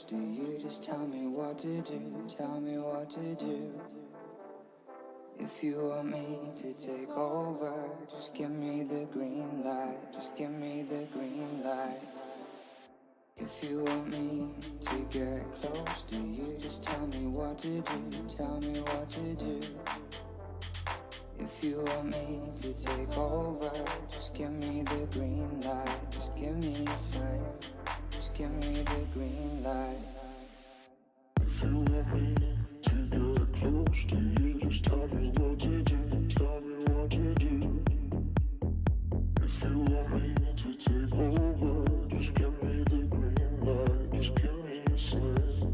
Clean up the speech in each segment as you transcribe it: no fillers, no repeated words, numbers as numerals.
close to you, just tell me what to do, tell me what to do. If you want me to take over, just give me the green light, just give me the green light. If you want me to get close to you, just tell me what to do, tell me what to do. If you want me to take over, just give me the green light, just give me a sign, just give me the green light. If you want me to get close to you, just tell me what to do, tell me what to do. If you want me to take over, just give me the green light, just give me a sign.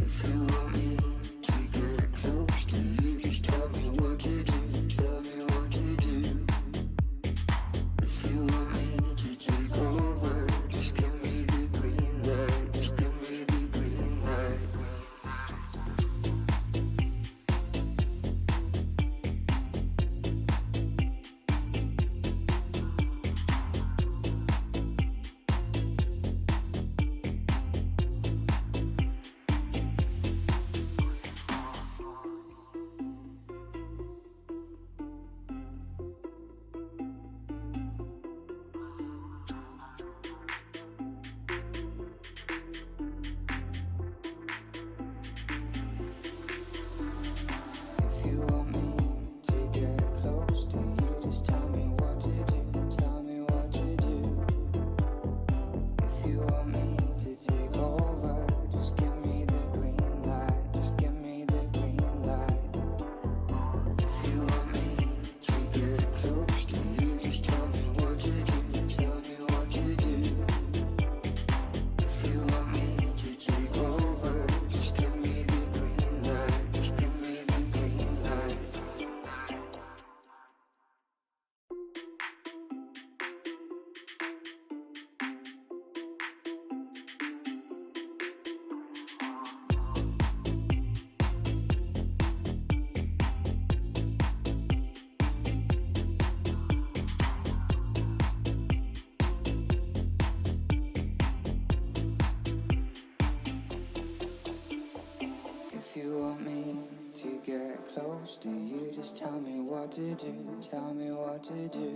If you want me to get close to you, just tell me what to do, tell me what to do. If you want me to take over, just give me the green light, just give me the green light. If you want me to get close to you, just tell me what to do, tell me what to do. If you want me to take over, just give me the green light, just give me the green light. If you want me to get close to you, just tell me what to do, tell me what to do. If you want me to take over, just give me the green light, just give me the green light. If you want me to get close to you, just tell me what to do, tell me what to do.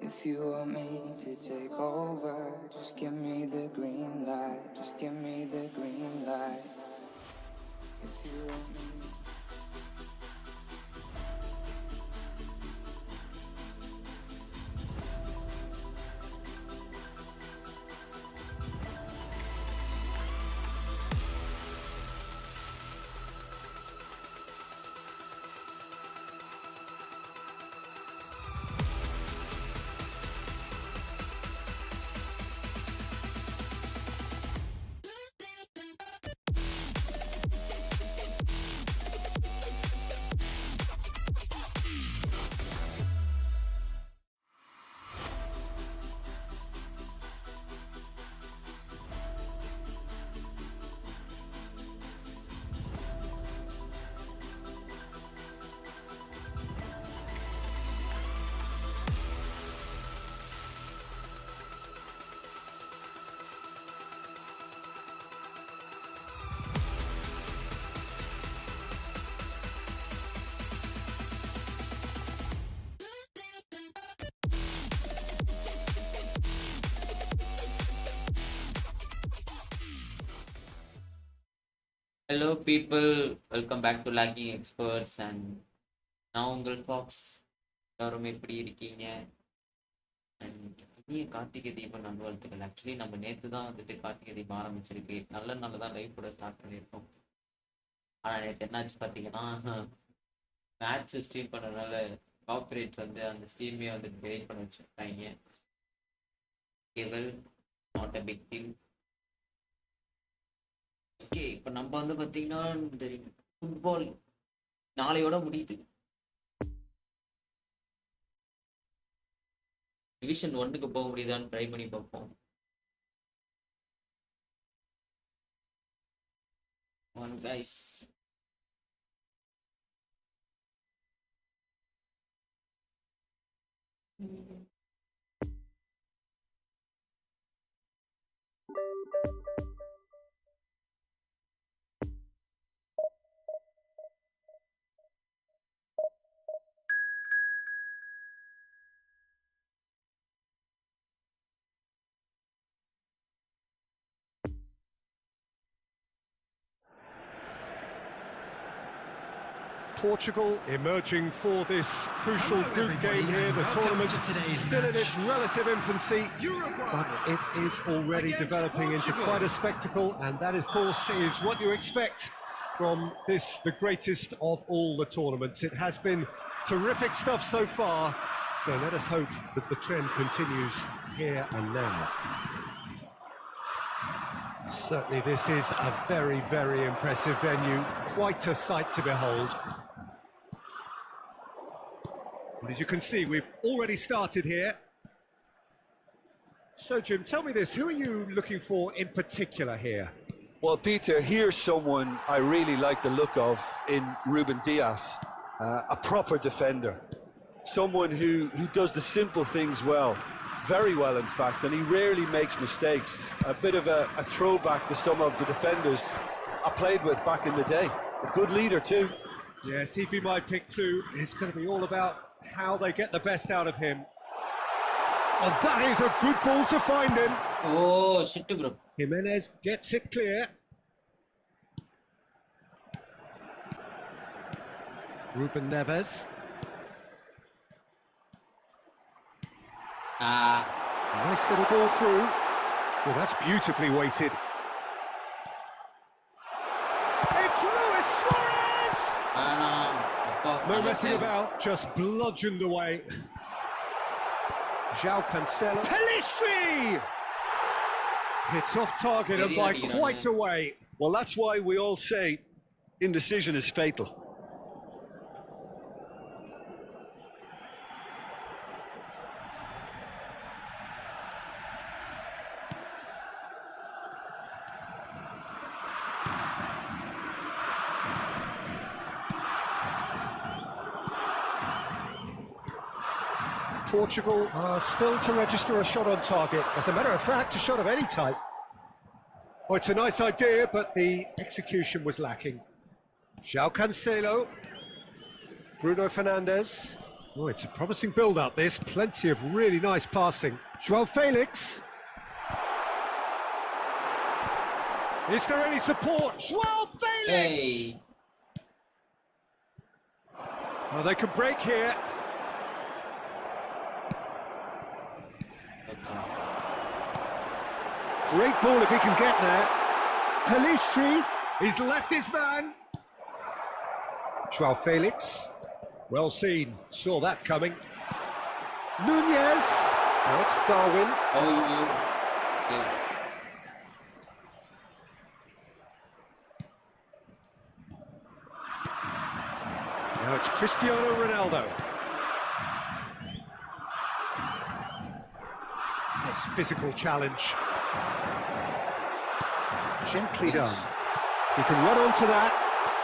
If you want me to take over, just give me the green light, just give me the green light. If you want me Hello, people. Welcome back to Lagging Experts. And நான் உங்கள் Fox. எல்லாரும் எப்படி இருக்கீங்க? And இனிய கார்த்திகை தீபம் நல்வாழ்த்துக்கள். Actually நம்ம நேற்று தான் வந்துட்டு கார்த்திகை தீபம் ஆரம்பிச்சிருக்கு. நல்ல நாள் தான் லைவ் கூட ஸ்டார்ட் பண்ணியிருக்கோம். ஆனால் நேற்று என்னாச்சு பார்த்தீங்கன்னா மேட்ச் ஸ்ட்ரீம் பண்ணுறதுனால காப்பிரைட்ஸ் வந்து அந்த ஸ்ட்ரீமே வந்து டெலிட் பண்ண வச்சுருக்காங்க. Well, not a big deal. Okay, இப்போ நம்ம வந்து பார்த்தீங்கன்னா இந்த ஃபுட்பால் நாளையோட முடியுது. டிவிஷன் 1க்கு போக முடியுதான்னு ட்ரை பண்ணி பார்ப்போம். One guys, Portugal emerging for this crucial group game here. The tournament still in its relative infancy, but it is already developing into quite a spectacle, and that, of course, is what you expect from this, the greatest of all the tournaments. It has been terrific stuff so far, so let us hope that the trend continues here and now. Certainly this is a very, very impressive venue, quite a sight to behold. And as you can see, we've already started here. So Jim, tell me this, who are you looking for in particular here? Well, Peter, here's someone I really like the look of in Ruben Dias, a proper defender. Someone who does the simple things well, very well in fact, and he rarely makes mistakes. A bit of a throwback to some of the defenders I played with back in the day. A good leader too. Yes, he'd be my pick too. It's going to be all about how they get the best out of him. Oh, that is a good ball to find him. Oh, shit, bro. Jimenez gets it clear. Ruben Neves. Nice little ball through. Well, that's beautifully weighted. It's Luis Suarez! No messing about, just bludgeoned away. João Cancelo. Pelistri! Hits off target and by quite a way. Well, that's why we all say indecision is fatal. Portugal are still to register a shot on target. As a matter of fact, a shot of any type. Oh, it's a nice idea, but the execution was lacking. João Cancelo. Bruno Fernandes. Oh, it's a promising build-up, this. Plenty of really nice passing. João Felix. Is there any support? João Felix! Hey. Well, they could break here. Great ball if he can get there. Pelistri, he's left his man. João Felix, well seen, saw that coming. Nunez, now it's Darwin. Yeah. Now it's Cristiano Ronaldo. Nice physical challenge. Gently done. He can run onto that.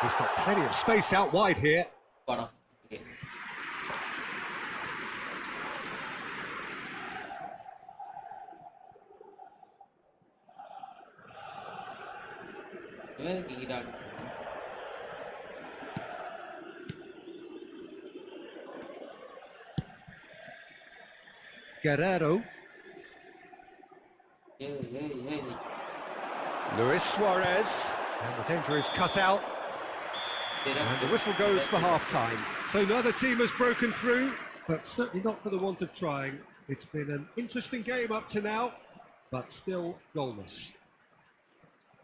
He's got plenty of space out wide here. Okay. Where did he get out? Guerrero. Yeah. Luis Suarez. And the danger is cut out. And the whistle goes for half-time. So neither team has broken through, but certainly not for the want of trying. It's been an interesting game up to now, but still goalless.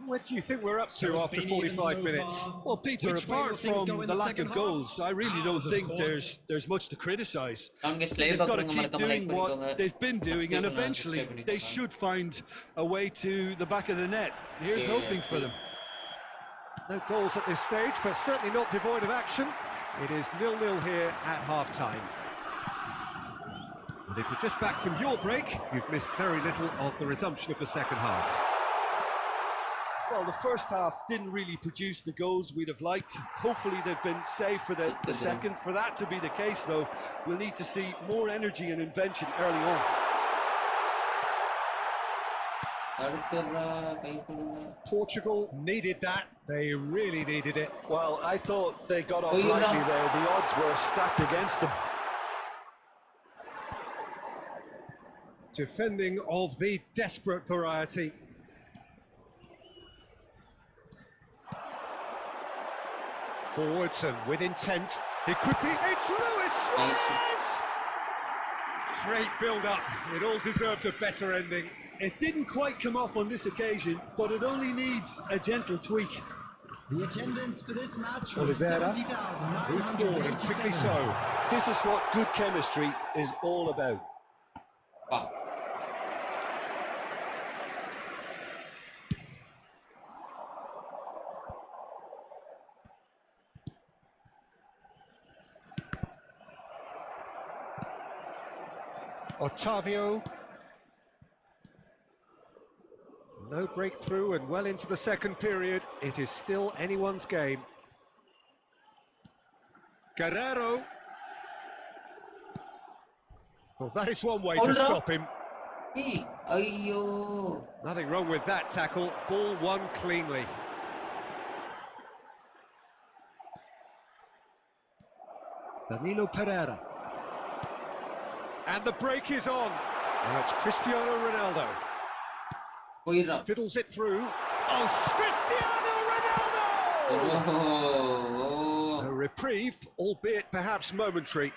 What do you think we're up to after 45 minutes? Well, Peter, apart from the lack of goals, I really don't think there's much to criticise. They've got to keep doing what they've been doing, and eventually they should find a way to the back of the net. Here's hoping for them. No goals at this stage, but certainly not devoid of action. It is 0-0 here at half-time. And if you're just back from your break, you've missed very little of the resumption of the second half. Well, the first half didn't really produce the goals we'd have liked. Hopefully they've been saved for the second. For that to be the case, though, we'll need to see more energy and invention early on. தடுத்துடுறா, கை கொடுங்க. Portugal needed that. They really needed it. Well, I thought they got off Oh, you lightly know. there. The odds were stacked against them. Defending of the desperate variety. Forwards and with intent. It could be. It's Luis Suarez! Great build-up. It all deserved a better ending. It didn't quite come off on this occasion, but it only needs a gentle tweak. The attendance for this match was Oliveira, move forward and quickly 70,987. so. This is what good chemistry is all about. பா. Otavio. No breakthrough and well into the second period. It is still anyone's game. Guerrero. Well, that is one way to Hold up. stop him. ஏய், ஐயோ. Nothing wrong with that tackle. Ball won cleanly. Danilo Pereira. And the break is on. Now it's Cristiano Ronaldo. போயிடுறா. Fiddles it through. Oh, Cristiano Ronaldo! O. A reprieve, albeit perhaps momentary.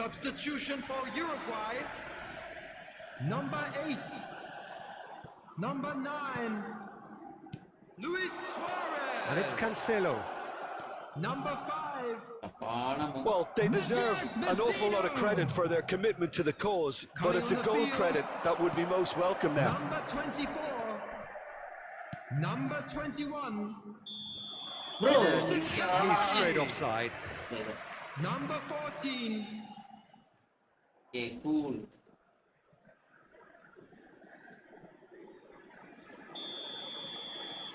Substitution for Uruguay. Number 8. Number 9. Luis Suarez. And it's Cancelo. Number 5. தப்பான move. Well, they deserve an awful lot of credit for their commitment to the cause, but it's a goal credit that would be most welcome now. Number 24. Number 21. Bro, He's straight offside. சரி. Number 14. Okay, cool.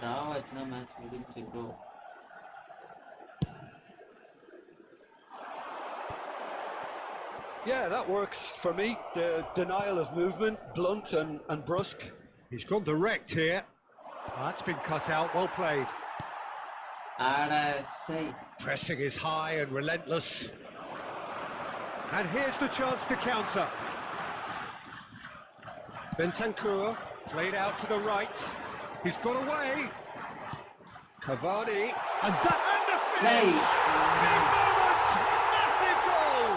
Draw ஆச்சுன்னா match முடிஞ்சுச்சு bro. Yeah, that works for me. The denial of movement, blunt and brusque. He's gone direct here. That's been cut out, well played. ஆட சை. Pressing is high and relentless. And here's the chance to counter. Bentancur played out to the right. He's got away. Cavani, and the finish! Big moment! Massive goal!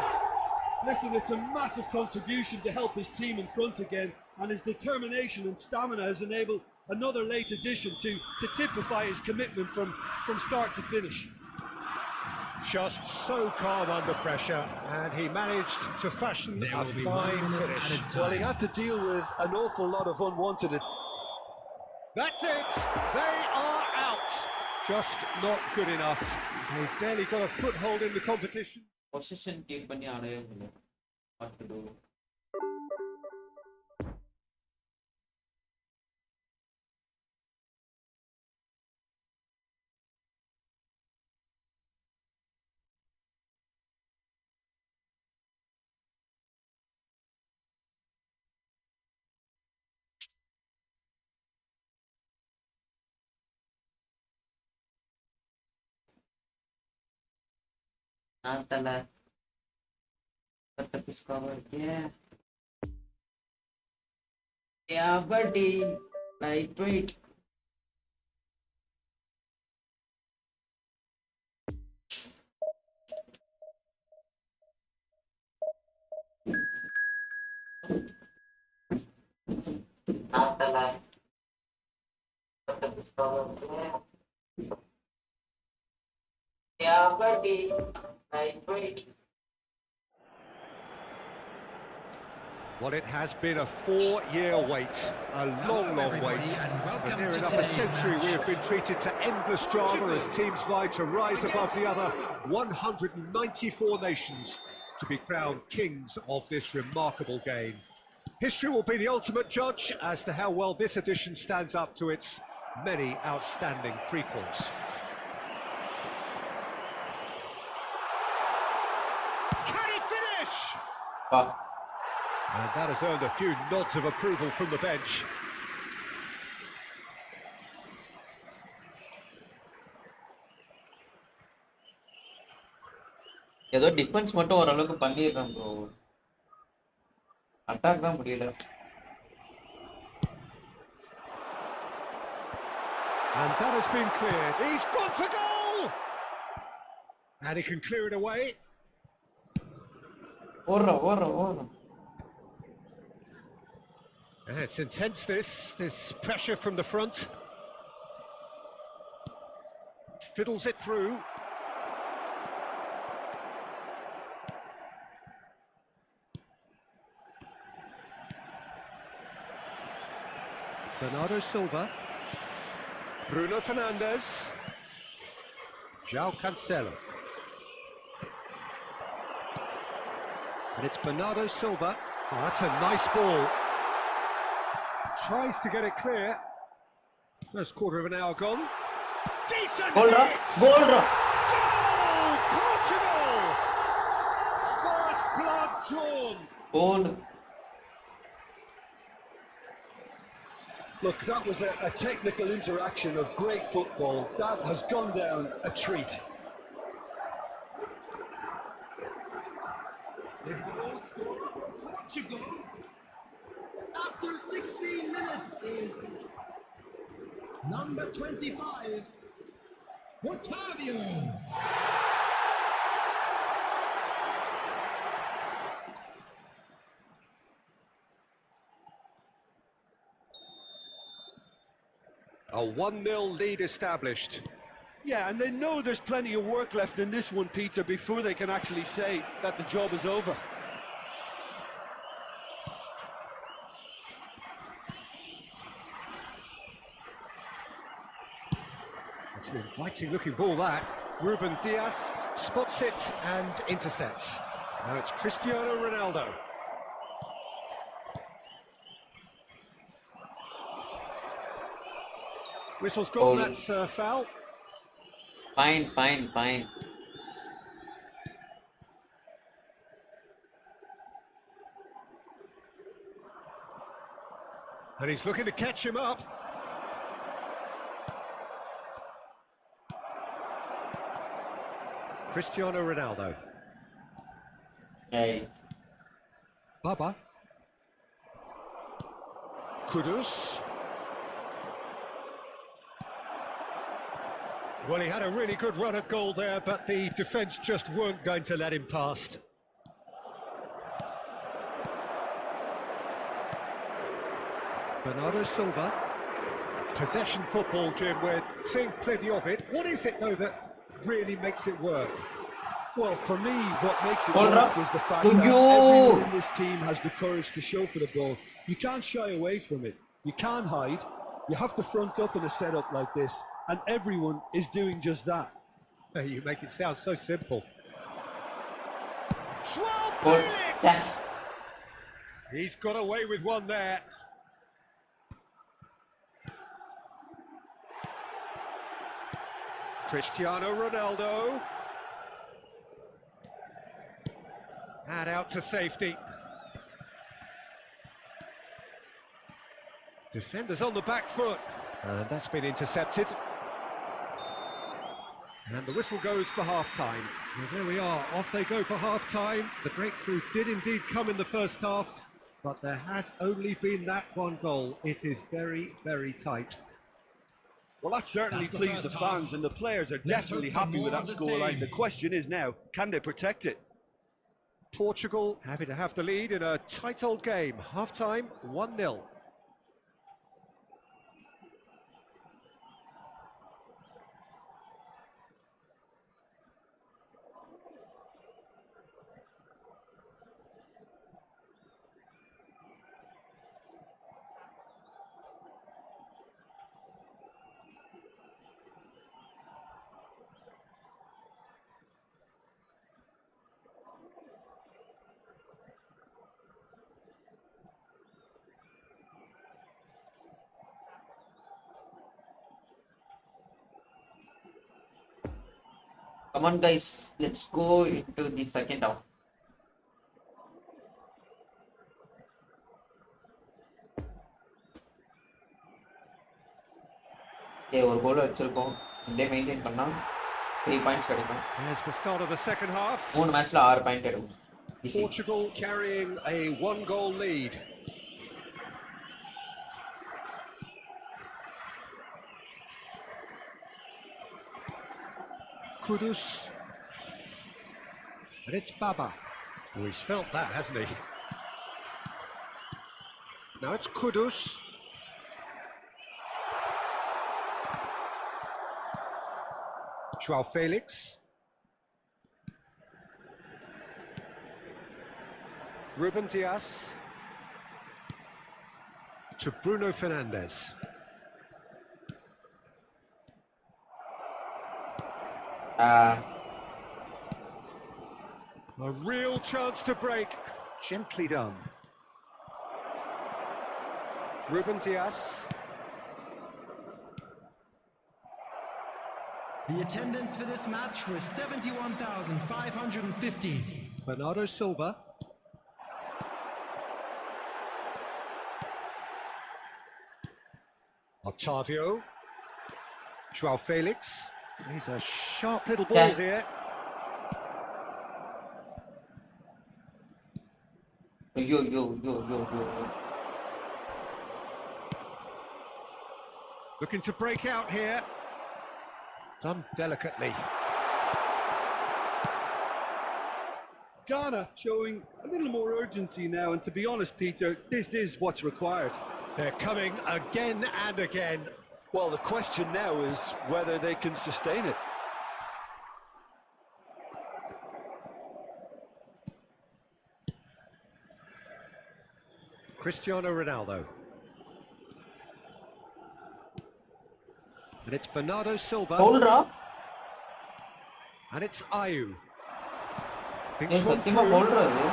Listen, it's a massive contribution to help his team in front again, and his determination and stamina has enabled another late addition to typify his commitment from start to finish. Just so calm under pressure, and he managed to fashion There a will be fine 1 minute finish. added time. Well, he had to deal with an awful lot of unwanted That's it! They are out! Just not good enough. They've barely got a foothold in the competition. Position keep பண்ணி ஆடவே முடியல. What to do? நான் தல கட்ட பிஸ்காவா இருக்கே. Yeah, buddy. Lightweight. நான் தல கட்ட பிஸ்காவா இருக்கே. Yeah, buddy. Lightweight. Well, it has been a 4-year wait, a long, long wait. For near enough a century, we have been treated to endless drama as teams vie to rise above the other 194 nations to be crowned kings of this remarkable game. History will be the ultimate judge as to how well this edition stands up to its many outstanding prequels. Can he finish? And that has earned a few nods of approval from the bench. ஏதோ defence மட்டும் ஓரளவுக்கு பண்ணிடுறேன் bro. Attack தான் முடியல. And that has been cleared. He's gone for goal! And he can clear it away. ஓடுறோம். It's intense, this pressure from the front. Fiddles it through. Bernardo Silva. Bruno Fernandes. João Cancelo. And it's Bernardo Silva. Oh, that's a nice ball. Tries to get it clear. First quarter of an hour gone. Decent Goal! Goal! Portugal! First blood drawn. Goal. Look, that was a technical interaction of great football. That has gone down a treat. The goal scorer for Portugal after 16 minutes is number 25, Otavio. A 1-0 lead established. Yeah, and they know there's plenty of work left in this one, Peter, before they can actually say that the job is over. It's an inviting looking ball, that. Ruben Dias spots it and intercepts. Now it's Cristiano Ronaldo. Whistle's gone, that's foul. Fine. And he's looking to catch him up. Cristiano Ronaldo. Hey. Baba. Kudus. Well, he had a really good run at goal there, but the defence just weren't going to let him past. Bernardo Silva. Possession football, Jim, we're seeing plenty of it. What is it, though, that really makes it work? Well, for me, what makes it Hold work up. is the fact Good that goal. everyone in this team has the courage to show for the ball. You can't shy away from it. You can't hide. You have to front up in a setup like this, and everyone is doing just that. Hey, you make it sound so simple. João Goal. Felix! He's got away with one there. Cristiano Ronaldo. And out to safety. Defenders on the back foot. And that's been intercepted. And the whistle goes for half-time. Well, there we are, off they go for half-time. The breakthrough did indeed come in the first half, but there has only been that one goal. It is very, very tight. Well, that certainly pleased the fans, and the players are definitely happy with that scoreline. The question is now, can they protect it? Portugal happy to have the lead in a tight old game. Half-time, 1-0. Come on, guys. Let's go into the second half. ஒரு கோல் அடிச்சிருக்கோம். இப்படியே maintain பண்ணா 3 points கிடைக்கும். There's the start of the second half. 3 மேட்ச்ல 6 point எடுக்கும். Easy. Portugal carrying a one-goal lead. Kudus. And it's Baba. Oh, he's felt that, hasn't he? Now it's Kudus. Joao Felix. Ruben Dias. To Bruno Fernandes. A real chance to break. Gently done. Ruben Dias. The attendance for this match was 71,550. Bernardo Silva. Otavio. Joao Felix. He's a sharp little ball here. Yo. Looking to break out here. Done delicately. Ghana showing a little more urgency now, and to be honest, Peter, this is what's required. They're coming again and again. Well, the question now is whether they can sustain it. Cristiano Ronaldo. And it's Bernardo Silva. Hold up. And it's Ayu. ஏன் சத்தியமா hold அது.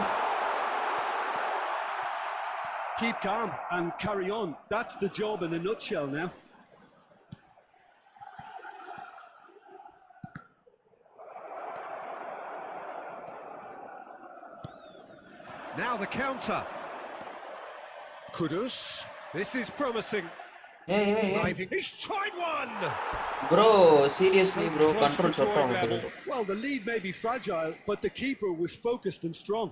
Keep calm and carry on. That's the job in a nutshell now. Now the counter. Kudus. This is promising. Hey. Driving. He's tried one! Bro, seriously bro, control shot on. Well, the lead may be fragile, but the keeper was focused and strong.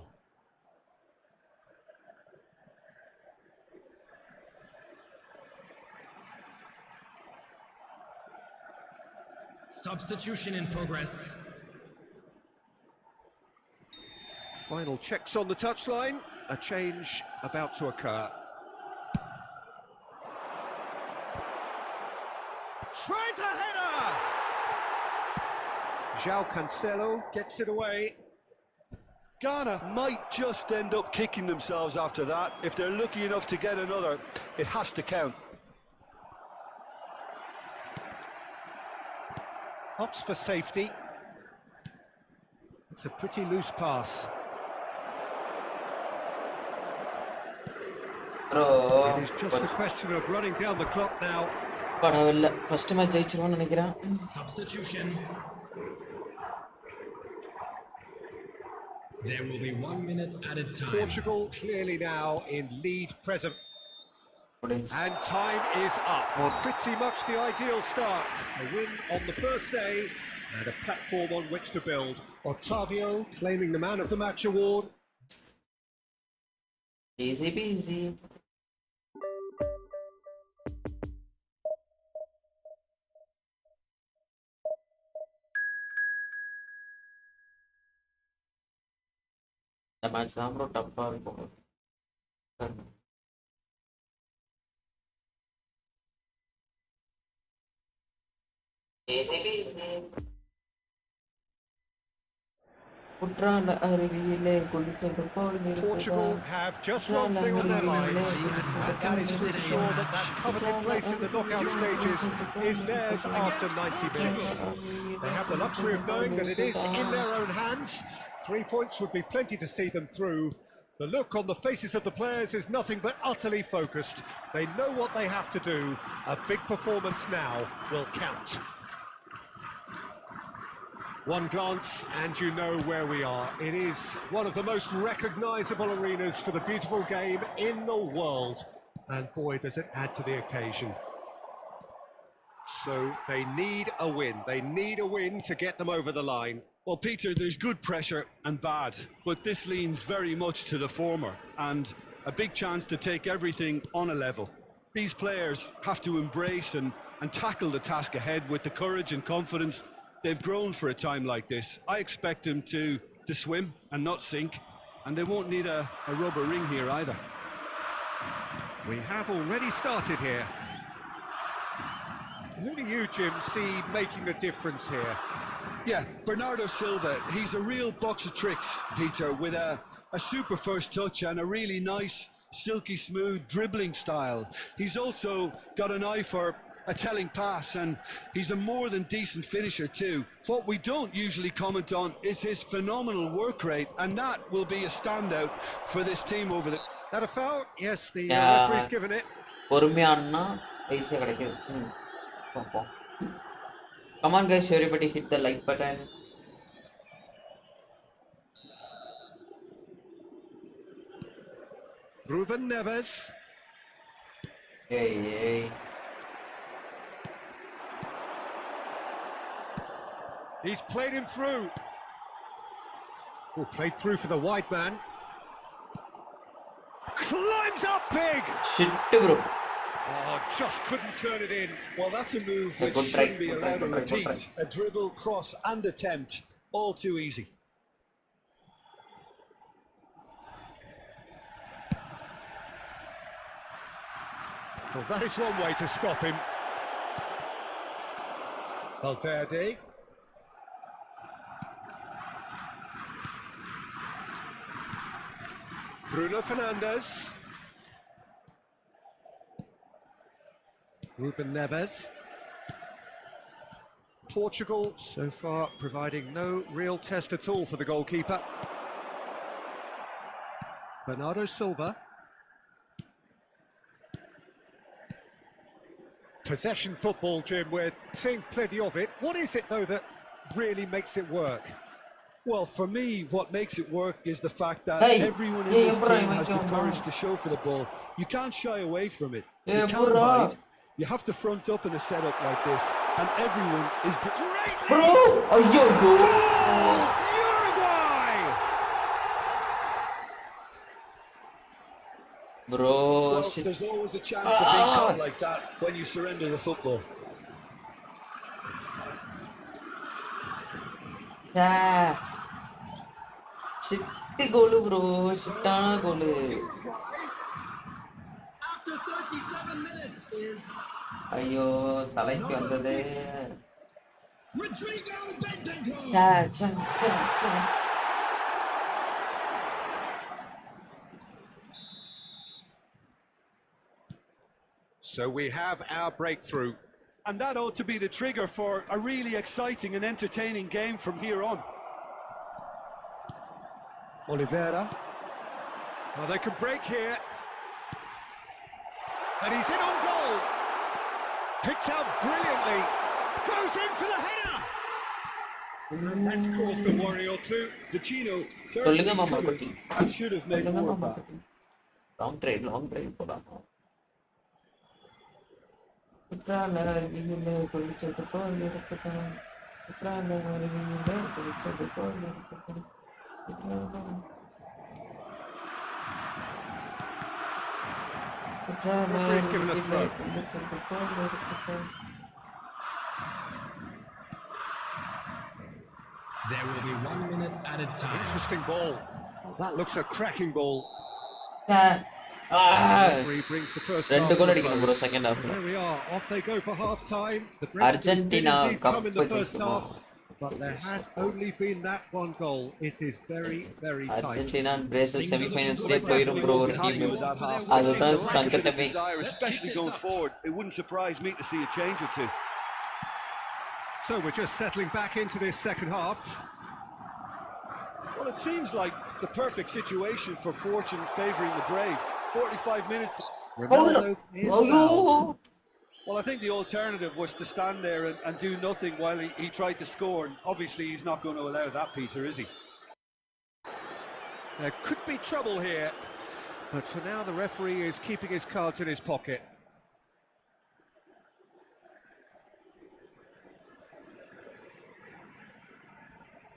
Substitution in progress. Final checks on the touchline. A change about to occur. Tries a header! João Cancelo gets it away. Ghana might just end up kicking themselves after that. If they're lucky enough to get another, it has to count. Opts for safety. It's a pretty loose pass. Bro, It is just a question of running down the clock now. பரவாயில்ல first match ஜெயிச்சிருவோம்னு நினைக்கிறேன். Substitution. There will be 1 minute added time. Portugal clearly now in lead present. And time is up. Pretty much the ideal start. A win on the first day and a platform on which to build. Otavio claiming the Man of the Match award. Easy peasy. இந்த match தான் bro டஃப்பா இருக்கும். Portugal have just one thing on their minds, and that is to ensure that that coveted place in the knockout stages is theirs after 90 minutes. They have the luxury of knowing that it is in their own hands. 3 points would be plenty to see them through. The look on the faces of the players is nothing but utterly focused. They know what they have to do. A big performance now will count. One glance and you know where we are. It is one of the most recognisable arenas for the beautiful game in the world. And boy, does it add to the occasion. So they need a win. They need a win to get them over the line. Well, Peter, there's good pressure and bad, but this leans very much to the former, and a big chance to take everything on a level. These players have to embrace and tackle the task ahead with the courage and confidence they've grown for a time like this. I expect them to swim and not sink, and they won't need a rubber ring here either. We have already started here. Who do you, Jim, see making a difference here? Yeah, Bernardo Silva, he's a real box of tricks, Peter, with a super first touch and a really nice, silky smooth dribbling style. He's also got an eye for a telling pass, and he's a more than decent finisher too. What we don't usually comment on is his phenomenal work rate, and that will be a standout for this team over the... That a foul? Yes, the Yeah. referee's given it. பொறுமையானா ஈஸியா கிடைக்கும். பாப்போம். Come on guys, everybody hit the like button. Ruben Neves. Hey. He's played him through. Oh, played through for the wide man. Climbs up big. Shit bro. Oh, just couldn't turn it in. Well, that's a move A which good try, shouldn't be good try, allowed to good try, good repeat. A dribble, cross and attempt, all too easy. Well, that is one way to stop him. Valverde. Bruno Fernandes. Ruben Neves. Portugal so far providing no real test at all for the goalkeeper. Bernardo Silva. Possession football, Jim, we're seeing plenty of it. What is it, though, that really makes it work? Well, for me, what makes it work is the fact that Hey, everyone in yeah, this bro, team has the you courage know. to show for the ball. You can't shy away from it. Yeah, You can't bro. hide. You have to front up in a setup like this, and everyone is... Bro, ayyo bro. Uruguay! Bro, Well, shit. there's always a chance of being caught like that when you surrender the football. Yeah. Shit goal bro, shitana goal. After 37 minutes is ஐயோ தலைக்கு வந்தது. Rodrigo Bentancur. சா. So we have our breakthrough. And that ought to be the trigger for a really exciting and entertaining game from here on. Oliveira. Well, they can break here. And he's in on goal. Picked out brilliantly. Goes in for the header. And that's caused a worry or two. Ticino சொல்லுங்க certainly மாமா could குட்டி. have and should have made more of that. Long drive போலாம். குற்றால அருவியில குளிச்சது போல் இருக்கட்டும். குற்றால அருவியில குளிச்சது போல் இருக்கட்டும். குற்றால Referee's given a அருவியில throw. குளிச்சது போல் இருக்கட்டும். There will be 1 minute added time. Interesting ball. Oh, that looks a cracking ball. Referee brings the first half ரெண்டு to goal a அடிக்கணும் bro close. Second ஹாஃப்ல. There we are, off they go for half time. The breakthrough Argentina did indeed come in the cup first half, ஜெயிச்சுமா. but there has only been that one goal. It is very, very tight. Argentina Brazil செமிஃபைனல்ஸ்லயே They போயிடும் bro ஒரு definitely team. won't be happy with that half. அதுதான் They seem to lack a bit of சங்கட்டமே. desire, especially going forward. It wouldn't surprise me to see a change or two. So we're just settling back into this second half. Well, it seems like the perfect situation for fortune favouring the brave. 45 minutes. Ronaldo is fouled. Well, I think the alternative was to stand there and do nothing while he tried to score. And obviously, he's not going to allow that, Peter, is he? There could be trouble here, but for now the referee is keeping his cards in his pocket.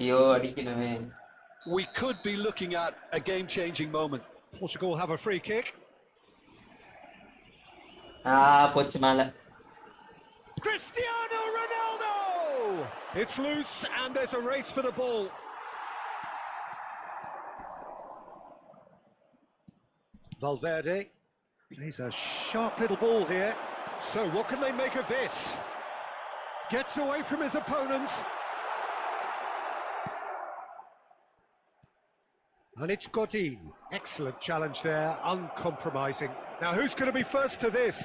ஐயோ அடிக்கணுமே. We could be looking at a game-changing moment. Portugal have a free kick. போச்சு மேல. Cristiano Ronaldo! It's loose and there's a race for the ball. Valverde plays a sharp little ball here. So what can they make of this? Gets away from his opponents. And it's Godin. Excellent challenge there, uncompromising. Now who's going to be first to this?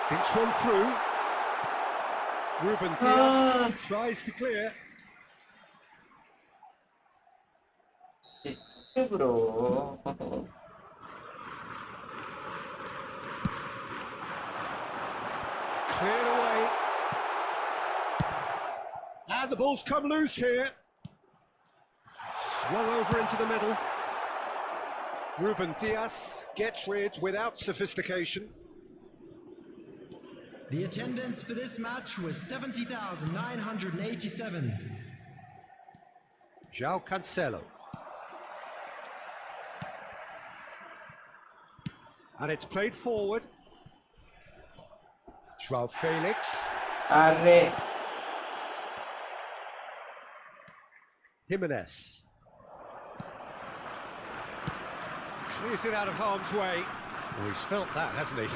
Thinks one through. Ruben Dias tries to clear. bro. Cleared away. And the ball's come loose here. Swung over into the middle. Ruben Dias gets rid without sophistication. The attendance for this match was 70,987. João Cancelo. And it's played forward. João Felix. Array Jimenez. Clears it out of harm's way. Oh, he's felt that, hasn't he?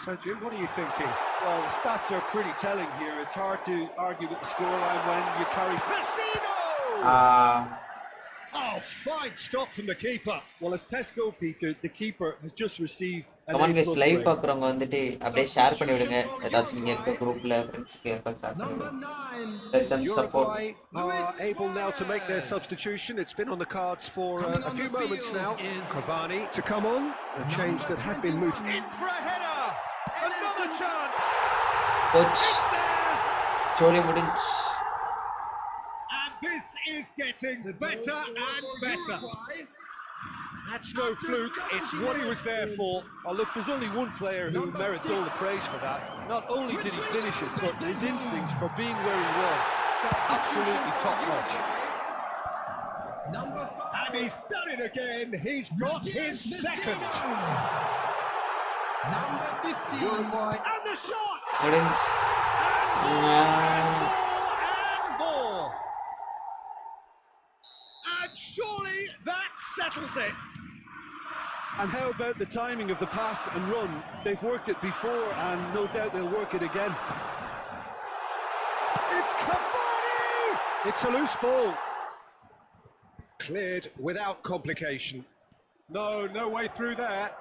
So, Jim, what are you thinking? Well, the stats are pretty telling here. It's hard to argue with the scoreline when you carry... Vecino! Oh, fine stop from the keeper. Well, as tests go, Peter, the keeper has just received an come on guys A+ live grade. பார்க்குறவங்க வந்துட்டு அப்படியே share பண்ணி விடுங்க. ஏதாச்சும் நீங்க இருக்க குரூப்ல ஃப்ரெண்ட்ஸ்க்கு ஷேர் பண்ணி Number விடுங்க. 9. Let them support. Uruguay are able now to make their substitution. It's been on the cards for Coming a on few the moments field now. is Cavani to come on. A change that had been moved 21. in for a header. Another chance. Coach It's there. சோலி முடிஞ்சு. And this is getting better and better. Uruguay. That's no fluke. It's what he was there for. Oh, look, there's only one player who merits all the praise for that. Not only did he finish it, but his instincts for being where he was, absolutely top-notch. Number 5. And he's done it again. He's got his second. Number 15. Uruguay and the shots. முடிஞ்சு. And more. And surely that settles it. And how about the timing of the pass and run? They've worked it before, and no doubt they'll work it again. It's Cavani. It's a loose ball. Cleared without complication. No way through there.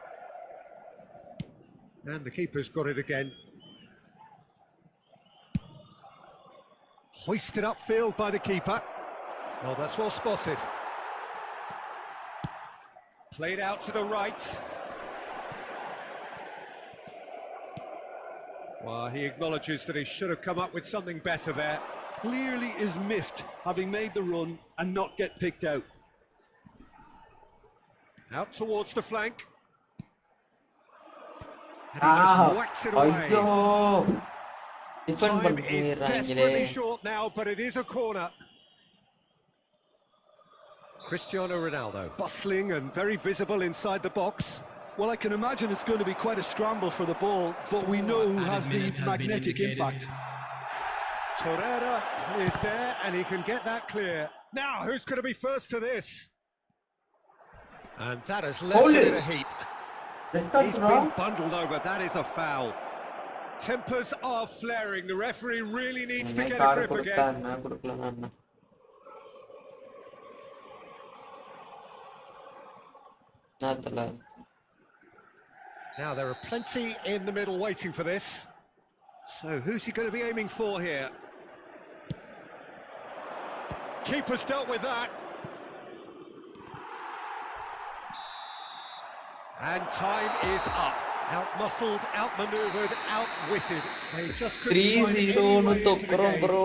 And the keeper's got it again. Hoisted upfield by the keeper. Oh, that's well spotted. Played out to the right. Well, he acknowledges that he should have come up with something better there. Clearly is miffed, having made the run and not get picked out. Out towards the flank. And he just whacks it away. ஐயோ defend Time is பண்ணிடுறாங்களே. desperately short now, but it is a corner. Cristiano Ronaldo, bustling and very visible inside the box. Well, I can imagine it's going to be quite a scramble for the ball, but we know who has the minutes has been magnetic indicated. impact. Torreira is there, and he can get that clear. Now, who's going to be first to this? And that has left Hold him it. in a heap. Red card, He's bro. been bundled over. That is a foul. Tempers are flaring. The referee really needs to என்ன get a card grip கொடுத்தா again. என்ன கொடுக்கலாம் என்ன தெரியல. Now, there are plenty in the middle waiting for this. So, who's he going to be aiming for here? Keeper's dealt with that. And time is up. Out-muscled, out-manoeuvred, outwitted. They just couldn't find any 3-0 னு way into the தொக்குறோம் game. Bro.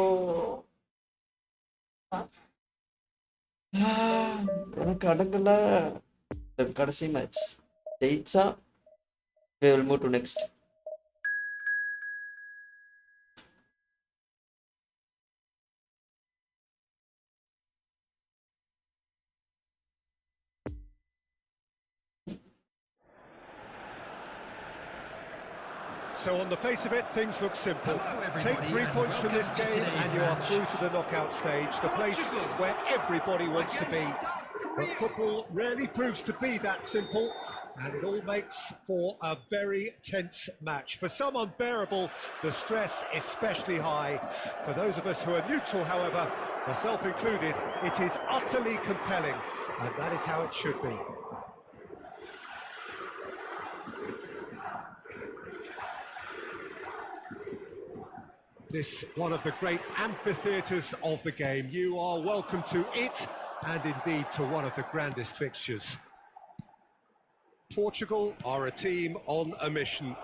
எனக்கு அடங்கல. இந்த கடைசி match ஜெயிச்சா we will move to next. So on the face of it, things look simple. Take 3 points from this game and you are through to the knockout stage, the place where everybody wants to be. But football rarely proves to be that simple, and it all makes for a very tense match. For some unbearable, the stress especially high. For those of us who are neutral, however, myself included, it is utterly compelling, and that is how it should be. This one of the great amphitheatres of the game. You are welcome to it, and indeed to one of the grandest fixtures. Portugal are a team on a mission.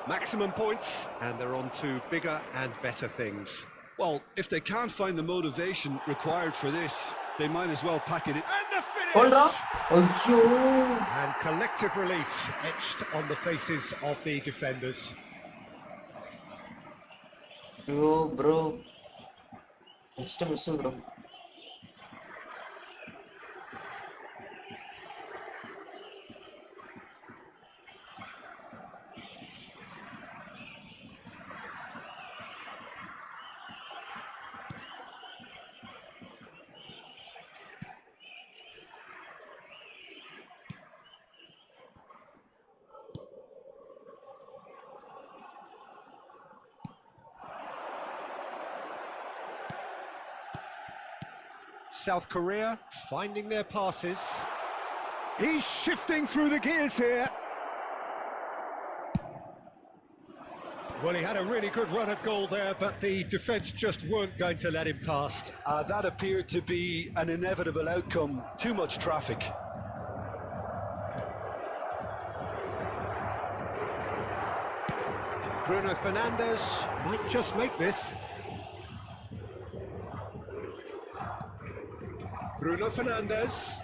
Maximum points, and they're on to bigger and better things. Well, if they can't find the motivation required for this, they might as well pack it in. And the Hold finish! up. Oh, And collective relief etched on the faces of the defenders. bro. Just a miss, bro. South Korea finding their passes. He's shifting through the gears here. Well, he had a really good run at goal there, but the defence just weren't going to let him past. That appeared to be an inevitable outcome. Too much traffic. Bruno Fernandes might just make this. Bruno Fernandes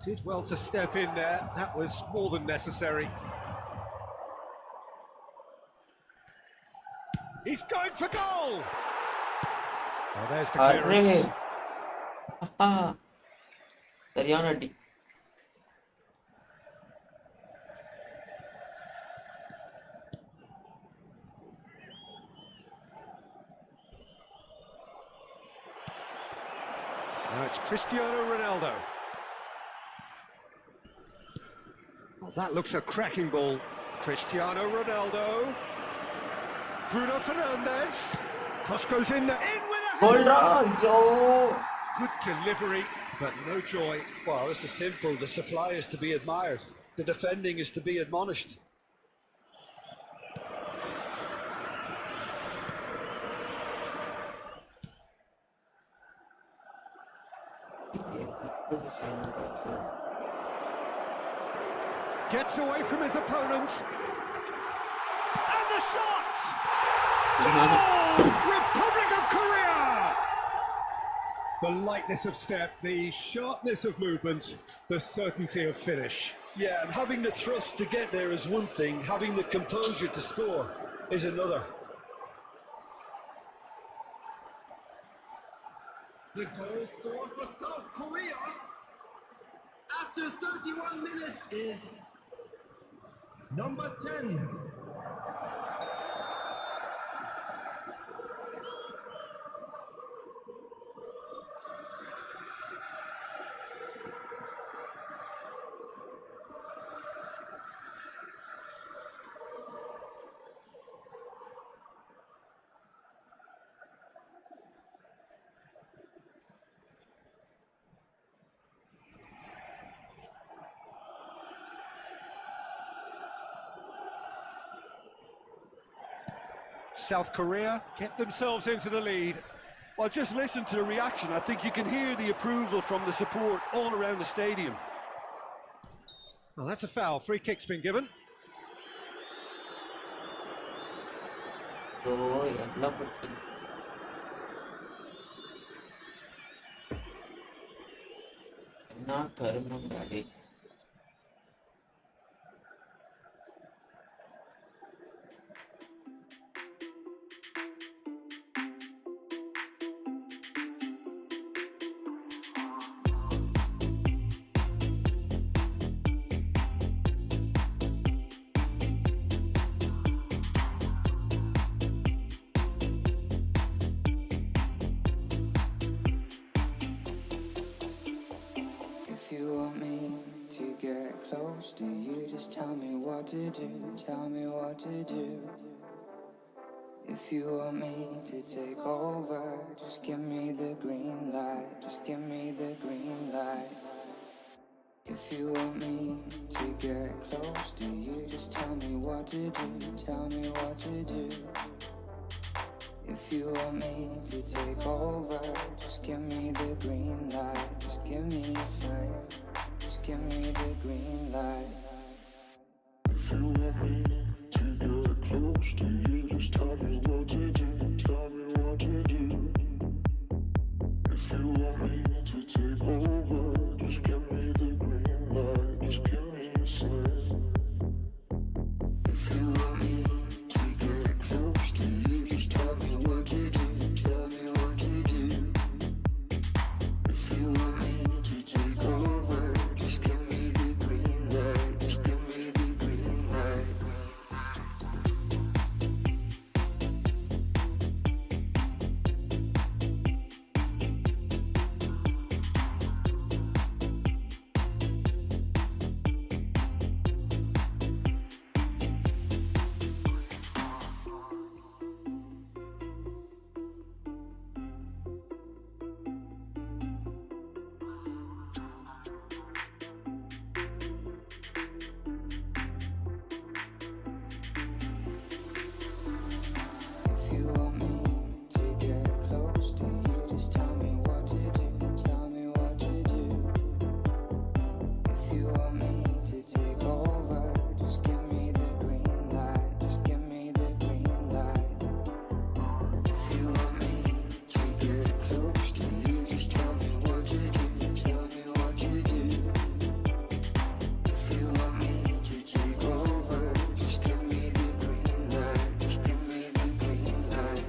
did well to step in there. That was more than necessary. He's going for goal! Oh, there's the clearance. Haha. சரியான அடி. Now it's Cristiano Ronaldo. Oh, that looks a cracking ball. Cristiano Ronaldo. Bruno Fernandes. Cross goes in there. In with a Hold header! on, yo. Good delivery, but no joy. Well, this is simple. The supply is to be admired. The defending is to be admonished. Gets away from his opponents. And the shot! Goal! Republic of Korea! The lightness of step, the sharpness of movement, the certainty of finish. Yeah, and having the thrust to get there is one thing. Having the composure to score is another. The goal scored for South Korea after 31 minutes is number 10. South Korea get themselves into the lead. Well, just listen to the reaction. I think you can hear the approval from the support all around the stadium. Well, that's a foul. Free kick's been given. Oh, yeah, love it. என்ன கருமம்டா டேய். what to do, tell me what to do. If you want me to take over, just give me the green light, just give me the green light. If you want me to get close to you, just tell me what to do, tell me what to do. If you want me to take over, just give me the green light, just give me a sign, just give me the green light. If you want me to get close to you, just tell me what to do, tell me what to do. If you want me to take over, just give me the green light, just give me a sign. If you want me to get close to you, just tell me what to do, tell me what to do. If you want me to take over, just give me the green light, just give me the green light. If you want me to get close to you, just tell me what to do, tell me what to do. If you want me to take over, just give me the green light, just give me the green light. If you want me to get close to you, just tell me what to do, tell me what to do. If you want me to take over, just give me the green light, just give me the green light.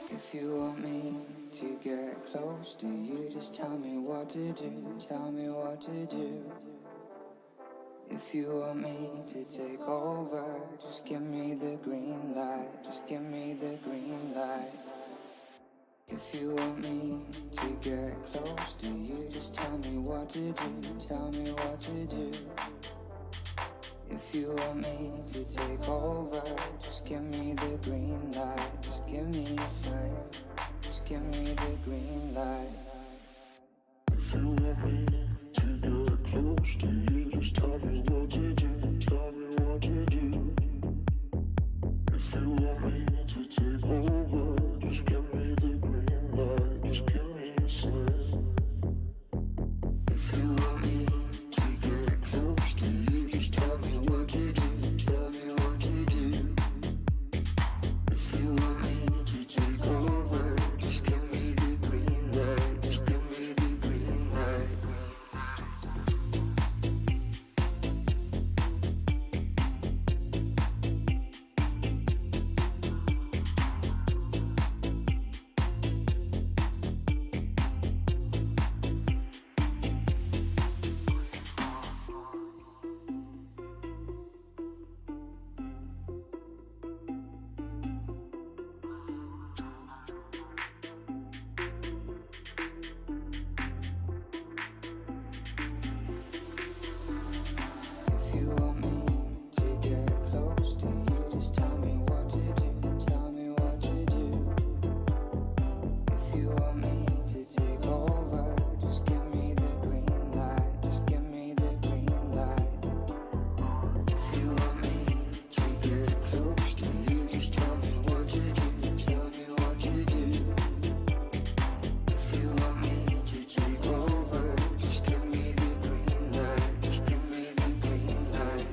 If you want me to get close to you, just tell me what to do, tell me what to do. If you want me to take over, just give me the green light, just give me the green light. If you want me to get close to you, just tell me what to do, tell me what to do. If you want me to take over, just give me the green light, just give me a sign, just give me the green light. If you want me to get close to you, just tell me what to do, tell me what to do. If you want me to take over, just give me the green light, just give me a sign. If you want me to get close to you, just tell me what to do, tell me what to do. If you want me to take over, just give me the green light, just give me the green light. If you want me to get close to you, just tell me what to do, tell me what to do. If you want me to take over, just give me the green light, just give me the green light. If you want me to get close to you, just tell me what to do, tell me what to do. If you want me to take over, just give me the green light, just give me the green light.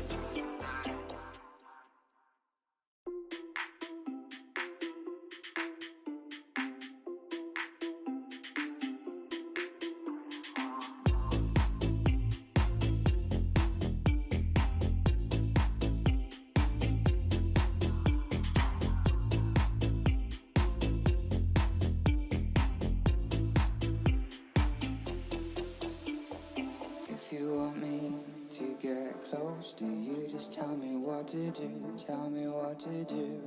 tell me what to do, tell me what to do.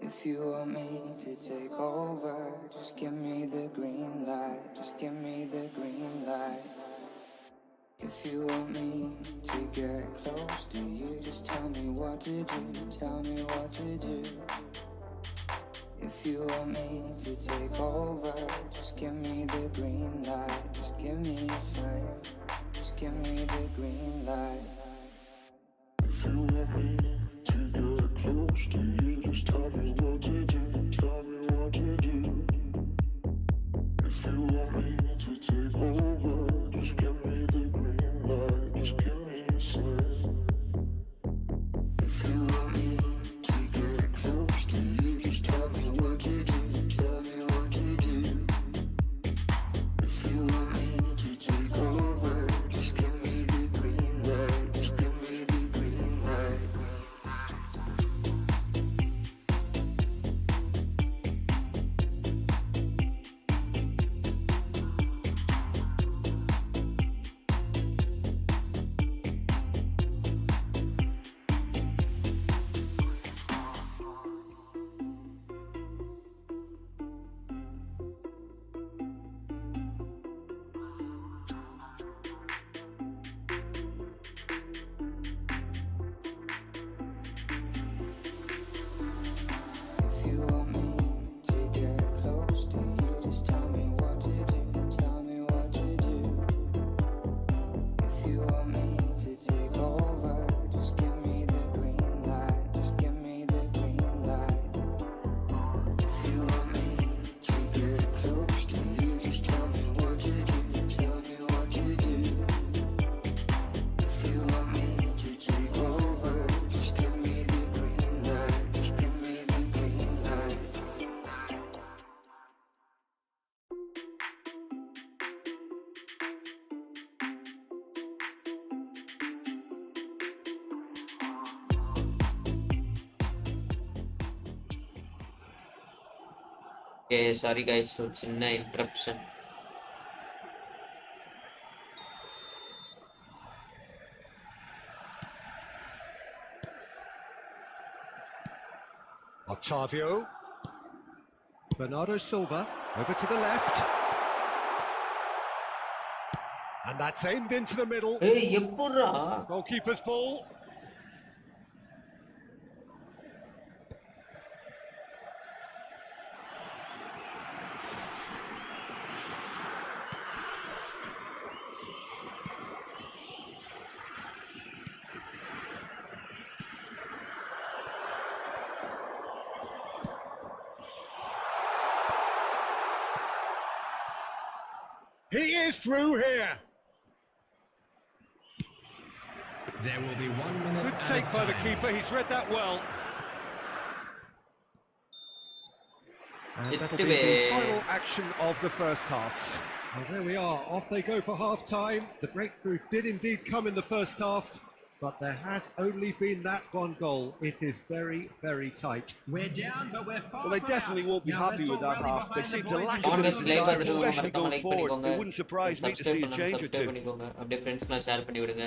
If you want me to take over, just give me the green light, just give me the green light. If you want me to get close to you, just tell me what to do, tell me what to do. If you want me to take over, just give me the green light, just give me a sign, just give me the green light. If you want me to get close to you, just tell me what to do, tell me what to do. If you want me to take over, just give me the green light, just give me a sign. If you want me to get close to you, just tell me what to do, tell me what to do. If you want me to take over, just give me the green light, just give me the green light. If you want me to get close to you, just tell me what to do, tell me what to do. If you want me to take over, just give me the green light, just give me the green light. If you want me to get close to you, just tell me what to do, tell me what to do. If you want me to take over, just give me the green light, just give me the green light. Okay, sorry guys, so சின்ன interruption. Octavio. Bernardo Silva over to the left. And that's aimed into the middle. ஏய் எப்புட்றா Goalkeeper's ball. He is through here. There will be 1 minute. Good take by the keeper. He's read that well. And that'll be the final action of the first half. Well, there we are. Off they go for half-time. The breakthrough did indeed come in the first half, but there has only been that one goal. It is very, very tight. We're down, but we're far. Well, they from definitely out. won't be Now happy let's with all that rally half. They behind seem the to boys lack and a bit Congress of give like them desire, a பண்ணிடுங்க, especially மறக்காம going like forward. பண்ணிக்கோங்க. It wouldn't surprise me to subscribe see a பண்ணுங்க, change or subscribe two. பண்ணிக்கோங்க. அப்படியே ஃப்ரெண்ட்ஸ்லாம் share பண்ணி விடுங்க.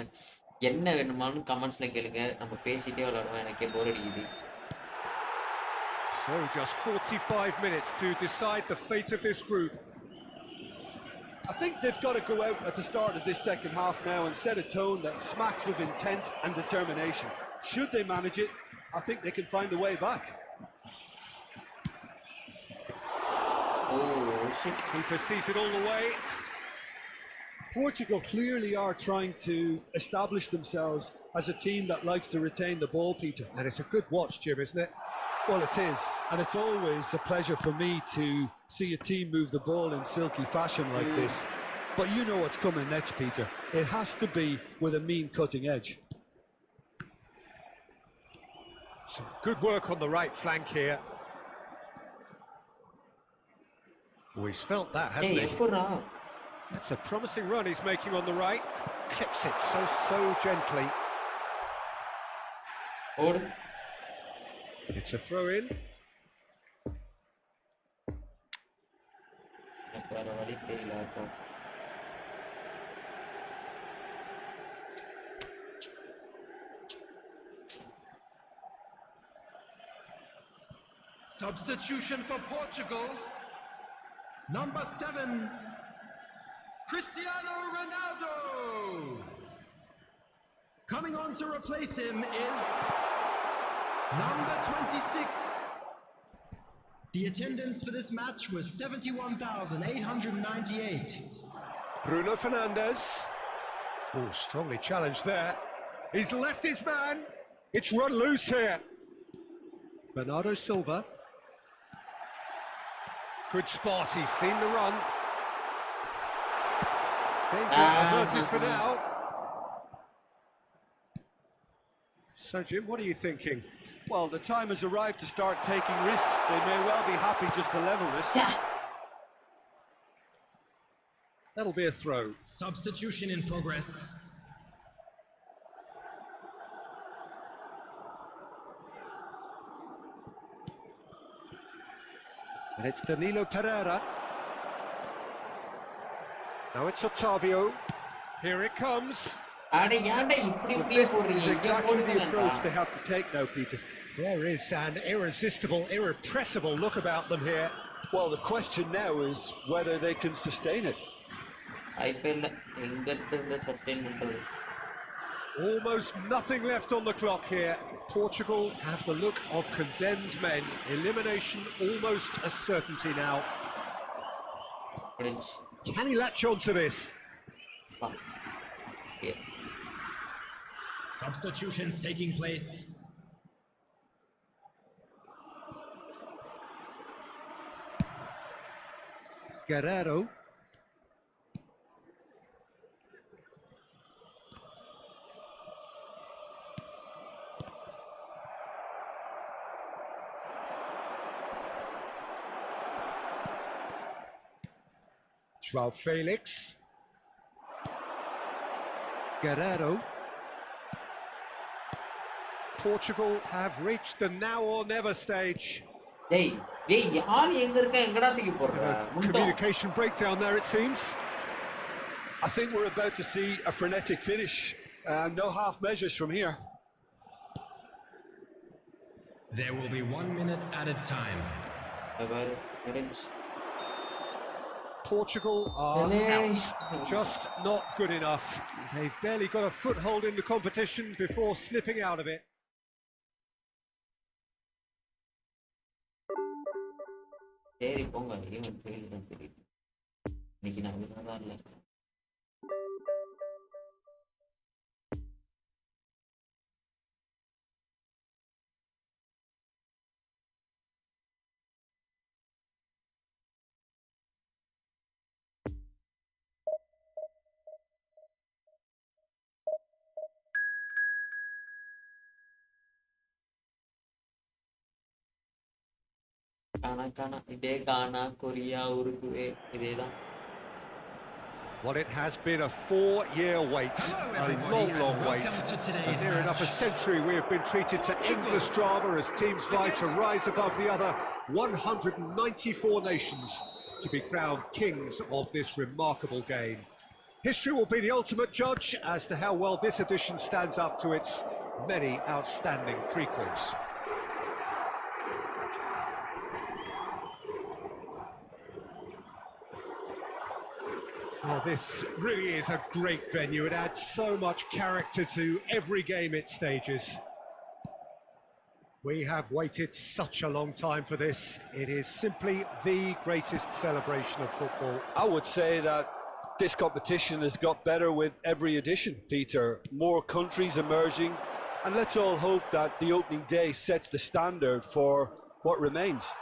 என்ன வேணுமாலும் கமெண்ட்ஸ்ல கேளுங்க. நம்ம பேசிட்டே விளையாடுவோம், எனக்கே போர் அடிக்குது. So just 45 minutes to decide the fate of this group. I think they've got to go out at the start of this second half now and set a tone that smacks of intent and determination. Should they manage it, I think they can find a way back. Oh shit. Keeper sees it all the way. Portugal clearly are trying to establish themselves as a team that likes to retain the ball, Peter. And it's a good watch, Jim, isn't it? Well, it is, and it's always a pleasure for me to see a team move the ball in silky fashion like this. But you know what's coming next, Peter. It has to be with a mean cutting edge. Some good work on the right flank here. Oh, he's felt that, ஏய் hasn't he? எப்புட்றா That's a promising run he's making on the right. Clips it so gently. ஓடு. It's a throw in. எனக்கு வேற வழி தெரியல அப்போ. Substitution for Portugal. Number 7, Cristiano Ronaldo. Coming on to replace him is number 26. The attendance for this match was 71,898. Bruno Fernandes. Oh, strongly challenged there. He's left his man. It's run loose here. Bernardo Silva. Good spot, he's seen the run. Danger averted for now. So Jim, what are you thinking? Well, the time has arrived to start taking risks. They may well be happy just to level this. That'll be a throw. Substitution in progress. And it's Danilo Pereira. Now it's Otavio. Here it comes. அட ஏன்டா இப்படி But இப்படியே this is போடுறீங்க exactly the approach they have to take now, Peter. There is an irresistible, irrepressible look about them here. Well, the question now is whether they can sustain it. ஐபிஎல்ல எங்கிட்ட இந்த sustain பண்றது Almost nothing left on the clock here. Portugal have the look of condemned men. Elimination almost a certainty now. முடிஞ்சு Can he latch on to this? வா ஏ Substitutions taking place. Guerrero. Joao Felix. Guerrero. Portugal have reached the now or never stage. டேய் டேய் யார் எங்க இருக்க எங்கடா தூக்கி போடுற A முண்டோ communication breakdown there, it seems. I think we're about to see a frenetic finish. No half measures from here. There will be 1 minute added time. பாரு முடிஞ்சு Portugal are Finish. out. Just not good enough. They've barely got a foothold in the competition before slipping out of it. சரி போங்க even field தான் தெரியுது இன்னைக்கு நான் தான் இல்லை இதே கானா கொரியா உருகுவே இதேதான் Well, it has been a 4-year wait, Hello, a everybody, long, and long wait. welcome to today's For near enough a match. century, we have been treated to endless drama as teams vie to rise above the other 194 nations to be crowned kings of this remarkable game. History will be the ultimate judge as to how well this edition stands up to its many outstanding prequels. Well, this really is a great venue. It adds so much character to every game it stages. We have waited such a long time for this. It is simply the greatest celebration of football. I would say that this competition has got better with every edition, Peter. More countries emerging, and let's all hope that the opening day sets the standard for what remains.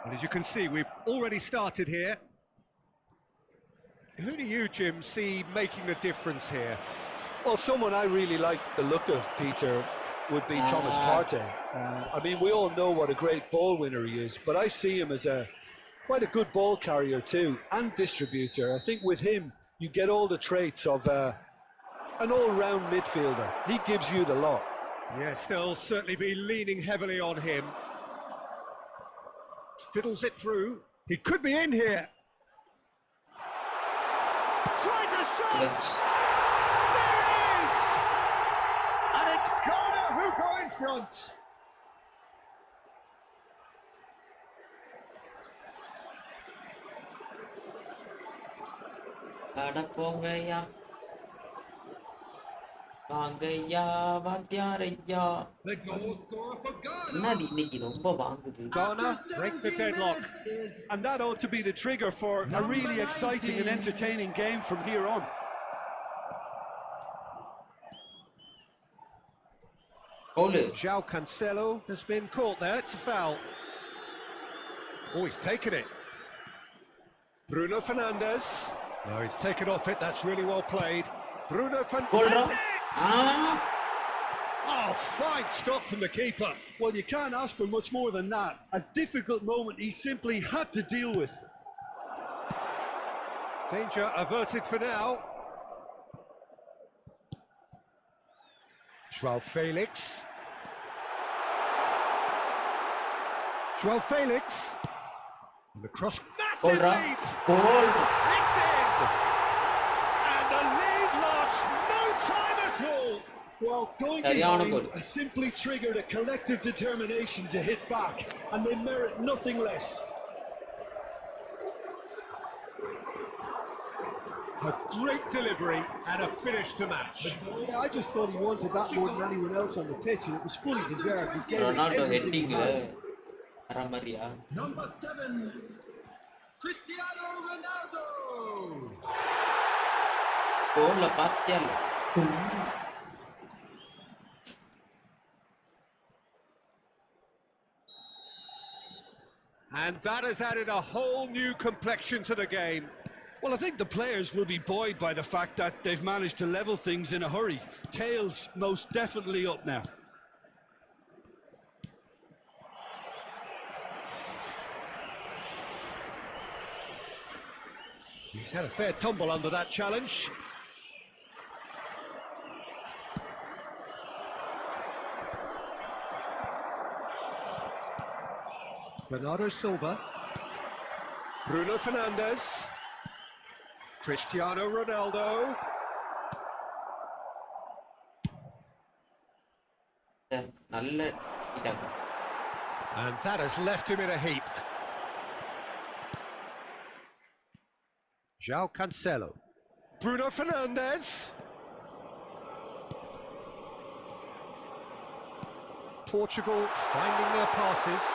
And as you can see, we've already started here. Who do you, Jim, see making the difference here? Well, someone I really like the look of, Peter, would be Thomas Partey. I mean, we all know what a great ball winner he is, but I see him as quite a good ball carrier too, and distributor. I think with him, you get all the traits of an all-round midfielder. He gives you the lot. Yes, they'll certainly be leaning heavily on him. Fiddles it through. He could be in here. Tries a shot! Yes. There it is! And it's Ghana who go in front. அட போங்கய்யா வாங்கய்யா வாத்தியாரையா. The goal scorer for Ghana. என்னது இன்னைக்கு ரொம்ப வாங்குது. Ghana break the 17 deadlock. minutes is And that ought to be the trigger for a Number really exciting and 19. entertaining game from here on. கோலு. João Cancelo has been caught there. It's a foul. Oh, he's taken it. Bruno Fernandes. No, he's taken off it. That's really well played. Bruno கோல்ரா. Fernandes. Oh, fine stop from the keeper. Well, you can't ask for much more than that. A difficult moment he simply had to deal with. Danger averted for now. João Felix. João Felix. And the cross. Massive கோல்ரா. lead. Goal. It's in. And the lead lost no time at all. Well, going சரியான behind goal. has simply triggered a collective determination to hit back, and they merit nothing less. A great delivery and a finish to match. Yeah, I just thought he wanted that more than anyone else on the pitch, and it was fully deserved. He gave it Ronaldo everything he ஹெட்டிங்ல had. வர மாதிரியா. number 7, Cristiano Ronaldo. கோல்ல பாத்தியா இல்ல? And that has added a whole new complexion to the game. Well, I think the players will be buoyed by the fact that they've managed to level things in a hurry. Tails most definitely up now. He's had a fair tumble under that challenge. Bernardo Silva. Bruno Fernandes. Cristiano Ronaldo. நல்ல இதாங்க. And that has left him in a heap. João Cancelo. Bruno Fernandes. Portugal finding their passes.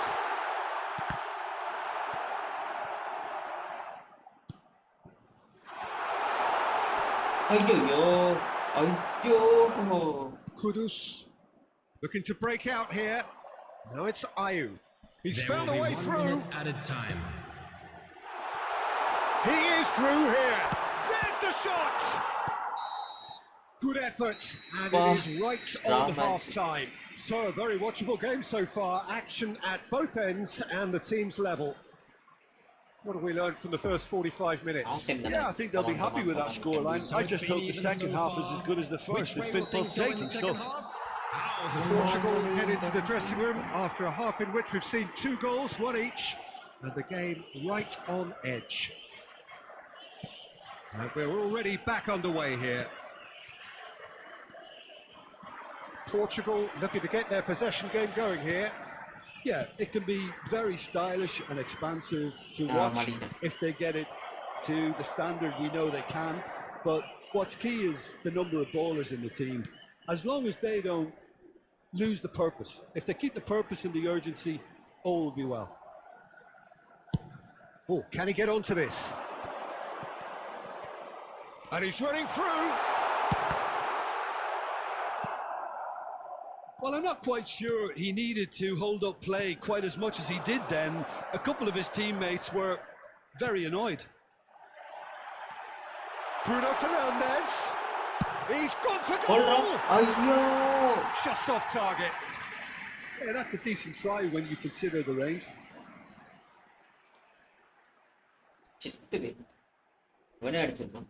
ஐயோ ஐயோ. Kudus looking to break out here. Now it's Ayew. He's found a way through. Added time. He is through here. There's the shot. Good effort, and it is right on Drama. half-time. So a very watchable game so far. Action at both ends and the team's level. What have we learned from the first 45 minutes? Yeah, I think they'll be happy with that scoreline. I just hope the second half is as good as the first. It's been pulsating stuff. Portugal head into the dressing room after a half in which we've seen 2 goals, 1 each, and the game right on edge. And we're already back underway here. Portugal looking to get their possession game going here. Yeah, it can be very stylish and expansive to watch Marina. if they get it to the standard we know they can. But what's key is the number of ballers in the team. As long as they don't lose the purpose, if they keep the purpose and the urgency, all will be well. Oh, can he get onto this? And he's running through. Well, I'm not quite sure he needed to hold up play quite as much as he did then. A couple of his teammates were very annoyed. Bruno Fernandes. He's gone for கோல்ரா. goal. ஐயோ. Just off target. Yeah, that's a decent try when you consider the range. சித்துவே. இவனே அடிச்சிருக்கான்.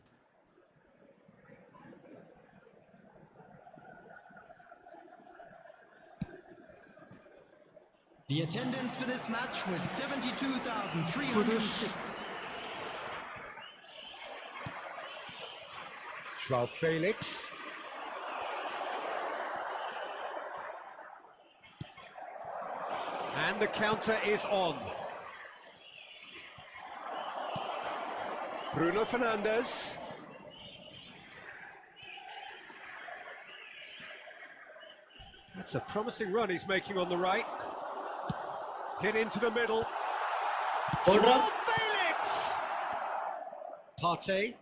The attendance for this match was 72,306. João Felix. And the counter is on. Bruno Fernandes. That's a promising run he's making on the right. Hit into the middle. Hold Joao up. Felix! Partey.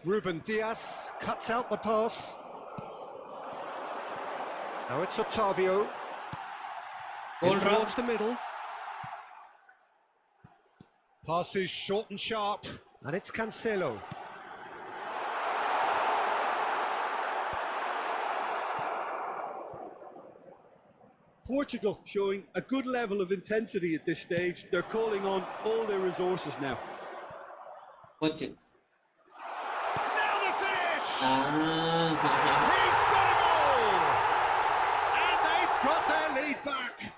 Ruben Diaz cuts out the pass. Now it's Otavio. In Hold up. towards the middle. Pass is short and sharp, and it's Cancelo. Portugal showing a good level of intensity at this stage. They're calling on all their resources now. Watch it. Now the finish! Ah. He's got a goal! And they've got their lead back.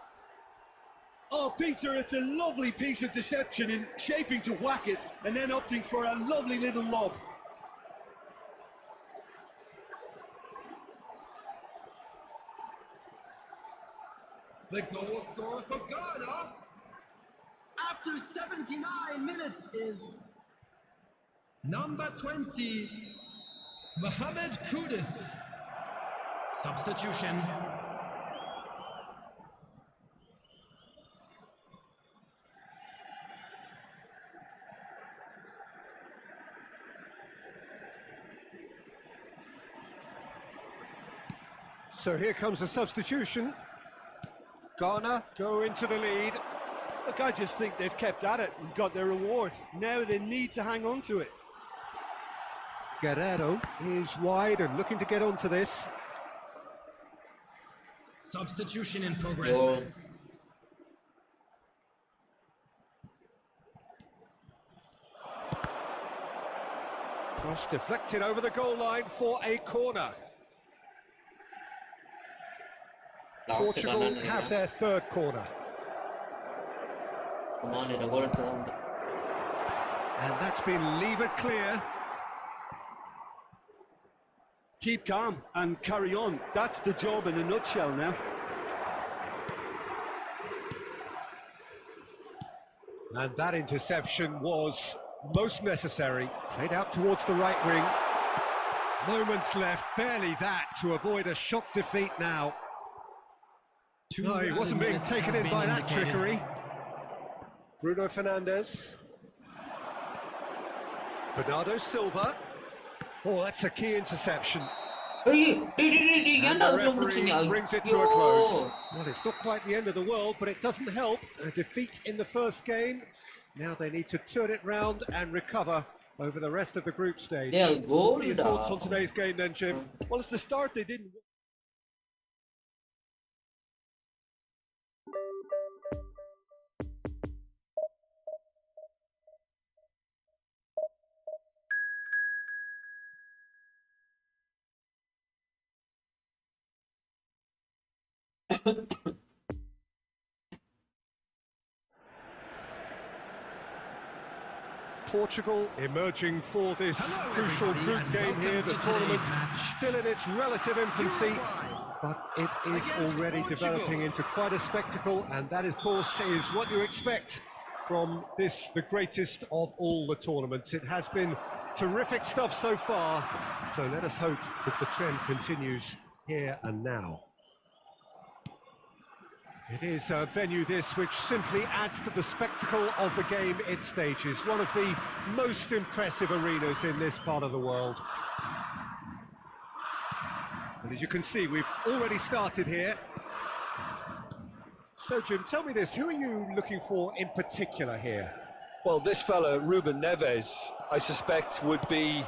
Oh, Peter, it's a lovely piece of deception in shaping to whack it and then opting for a lovely little lob. The goal scorer for Ghana after 79 minutes is number 20, Mohamed Kudus. Substitution. So here comes the substitution. Ghana go into the lead. Look, I just think they've kept at it and got their reward. Now they need to hang on to it. Guerrero is wide and looking to get onto this. Substitution in progress. Goal. Cross deflected over the goal line for a corner. Portugal have their third corner. Come on, it's a goal turned. And that's been levered clear. Keep calm and carry on. That's the job in a nutshell now. And that interception was most necessary. Played out towards the right wing. Moments left, barely that, to avoid a shock defeat now. No, he wasn't being taken in by that trickery. Bruno Fernandes. Bernardo Silva. Oh, that's a key interception. And the referee brings it to a close. Well, it's not quite the end of the world, but it doesn't help. A defeat in the first game. Now they need to turn it round and recover over the rest of the group stage. Yeah, goal. What are your thoughts on today's game then, Jim? Well, it's the start they didn't. Portugal emerging for this crucial group game here. The tournament still in its relative infancy, but it is already developing into quite a spectacle, and that, of course, is what you expect from this, the greatest of all the tournaments. It has been terrific stuff so far, so let us hope that the trend continues here and now. It is a venue, this, which simply adds to the spectacle of the game it stages. One of the most impressive arenas in this part of the world. And as you can see, we've already started here. So, Jim, tell me this, who are you looking for in particular here? Well, this fella, Ruben Neves, I suspect would be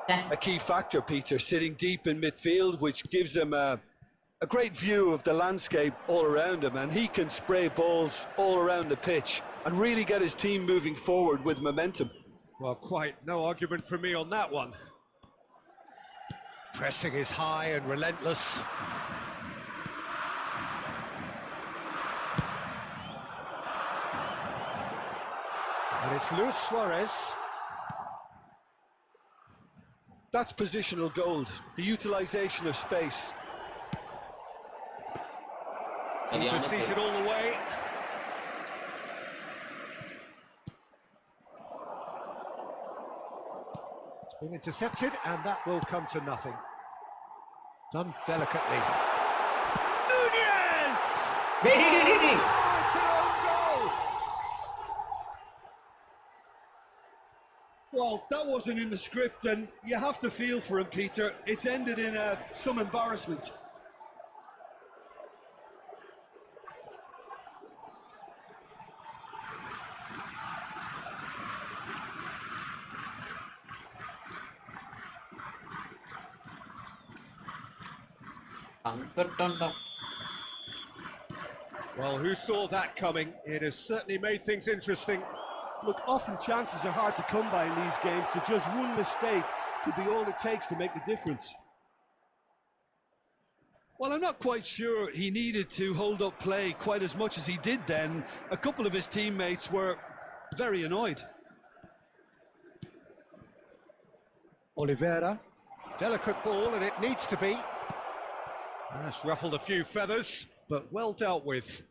a key factor, Peter, sitting deep in midfield, which gives him a great view of the landscape all around him, and he can spray balls all around the pitch and really get his team moving forward with momentum. Well, quite no argument from me on that one. Pressing is high and relentless. And it's Luis Suarez. That's positional gold, the utilisation of space. Defeated all the way. Been intercepted, and that will come to nothing. Done delicately. Nunez! Oh, it's an own goal! Well, that wasn't in the script, and you have to feel for him, Peter. It's ended in some embarrassment. Well, who saw that coming? It has certainly made things interesting. Look, often chances are hard to come by in these games, so just one mistake could be all it takes to make the difference. Well, I'm not quite sure he needed to hold up play quite as much as he did then. A couple of his teammates were very annoyed. Oliveira, delicate ball, and it needs to be. That's ruffled a few feathers, but well dealt with.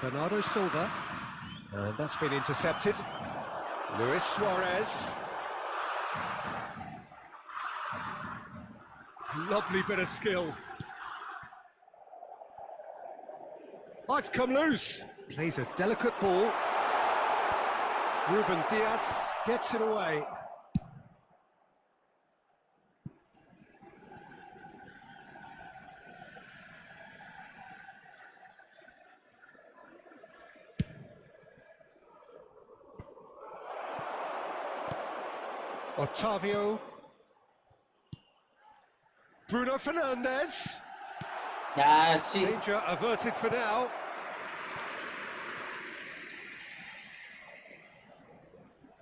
Bernardo Silva, and that's been intercepted. Luis Suarez. Lovely bit of skill. Oh, it's come loose. Plays a delicate ball. Ruben Diaz gets it away. Otavio. Bruno Fernandes. Danger averted for now.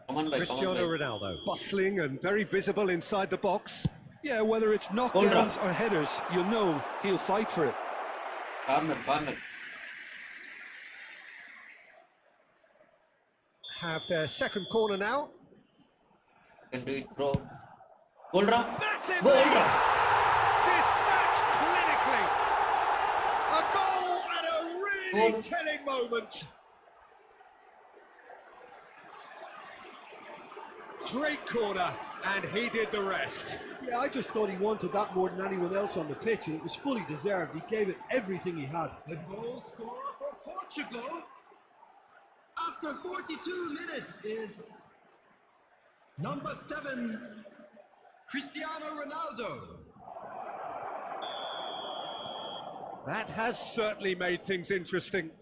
Cristiano Ronaldo, bustling and very visible inside the box. Yeah, whether it's knockdowns or headers, you'll know he'll fight for it. Corner. Have their second corner now. Can do it, bro. Massively dispatched clinically. A goal at a really telling moment. Great corner, and he did the rest. Yeah, I just thought he wanted that more than anyone else on the pitch, and it was fully deserved. He gave it everything he had. The goal scorer for Portugal after 42 minutes is number 7, Cristiano Ronaldo. That has certainly made things interesting.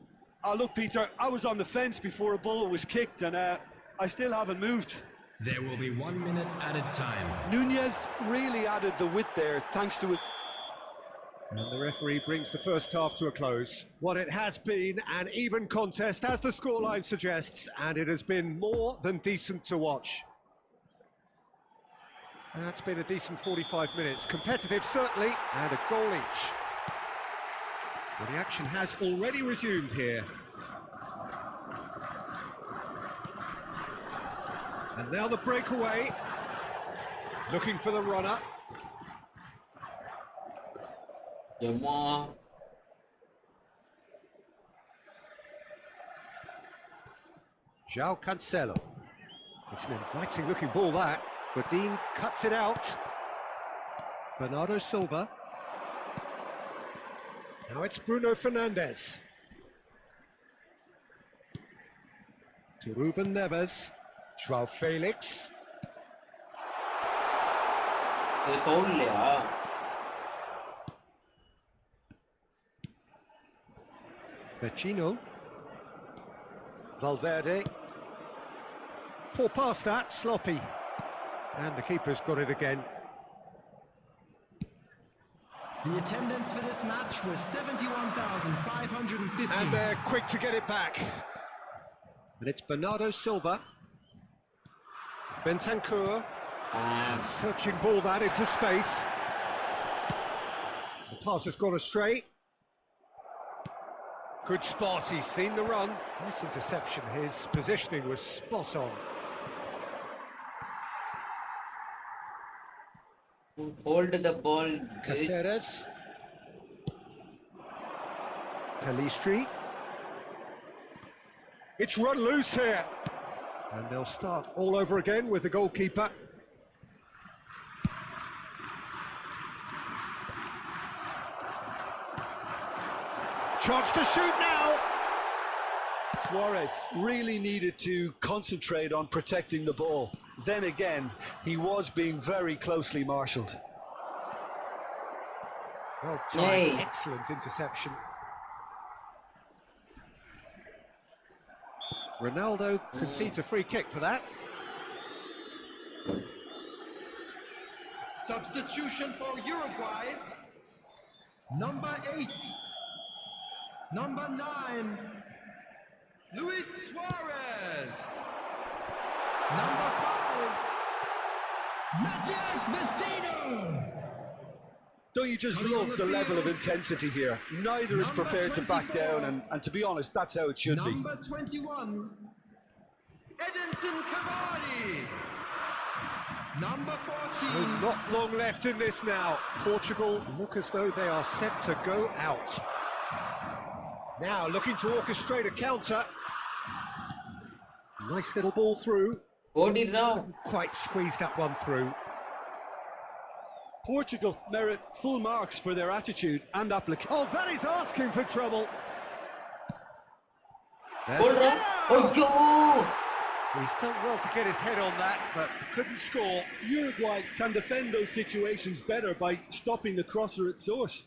Look, Peter, I was on the fence before a ball was kicked, and I still haven't moved. There will be 1 minute added time. Nunez really added the width there, thanks to his... And the referee brings the first half to a close. What it has been an even contest, as the scoreline suggests, and it has been more than decent to watch. That's been a decent 45 minutes. Competitive, certainly, and a goal each. Well, the action has already resumed here. And now the breakaway. Looking for the runner. Joao Cancelo. It's an inviting looking ball, that. Godin cuts it out. Bernardo Silva. Now it's Bruno Fernandes. To Ruben Neves. Joao Felix. Vecino. Valverde. Poor pass that, sloppy. And the keeper's got it again. The attendance for this match was 71,550. And they're quick to get it back. And it's Bernardo Silva. Bentancur. Searching ball that into space. The pass has gone astray. Good spot, he's seen the run. Nice interception, his positioning was spot on. Hold the ball. Caceres. Calistri. It's run loose here. And they'll start all over again with the goalkeeper. Chance to shoot now. Suarez really needed to concentrate on protecting the ball. Then again, he was being very closely marshalled. Well timed, excellent interception. Ronaldo concedes a free kick for that. Substitution for Uruguay. Number 8. Number 9. Luis Suarez. Number 5. Matias Vecino. Don't you just love the level of intensity here? Neither is prepared to back down, and to be honest, that's how it should be. Number 21. Edinson Cavani. Number 14. So not long left in this now. Portugal look as though they are set to go out. Now looking to orchestrate a counter. Nice little ball through. Couldn't quite squeeze that one through. Portugal merit full marks for their attitude and application. Oh, that is asking for trouble. He's He's done well to get his head on that, but couldn't score. Uruguay can defend those situations better by stopping the crosser at source.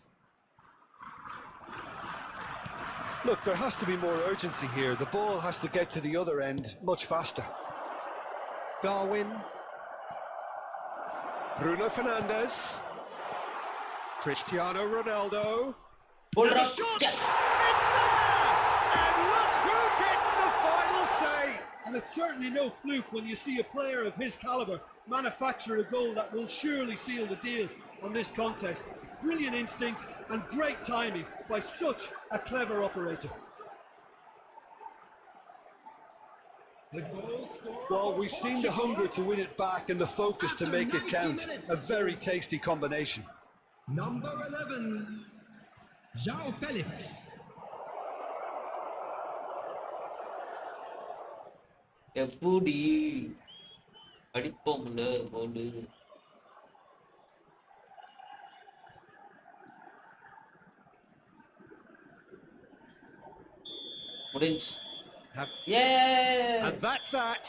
Look, there has to be more urgency here. The ball has to get to the other end much faster. Darwin. Bruno Fernandes. Cristiano Ronaldo. And a shot! Yes. It's there! And look who gets the final say! And it's certainly no fluke when you see a player of his calibre manufacture a goal that will surely seal the deal on this contest. Brilliant instinct and great timing by such a clever operator. Well, we've seen the hunger to win it back and the focus to make it count. A very tasty combination. Number 11. João Felix. எப்படி அடிப்போம்ல கோல் முடிஞ்சு. Yeah! And that's that.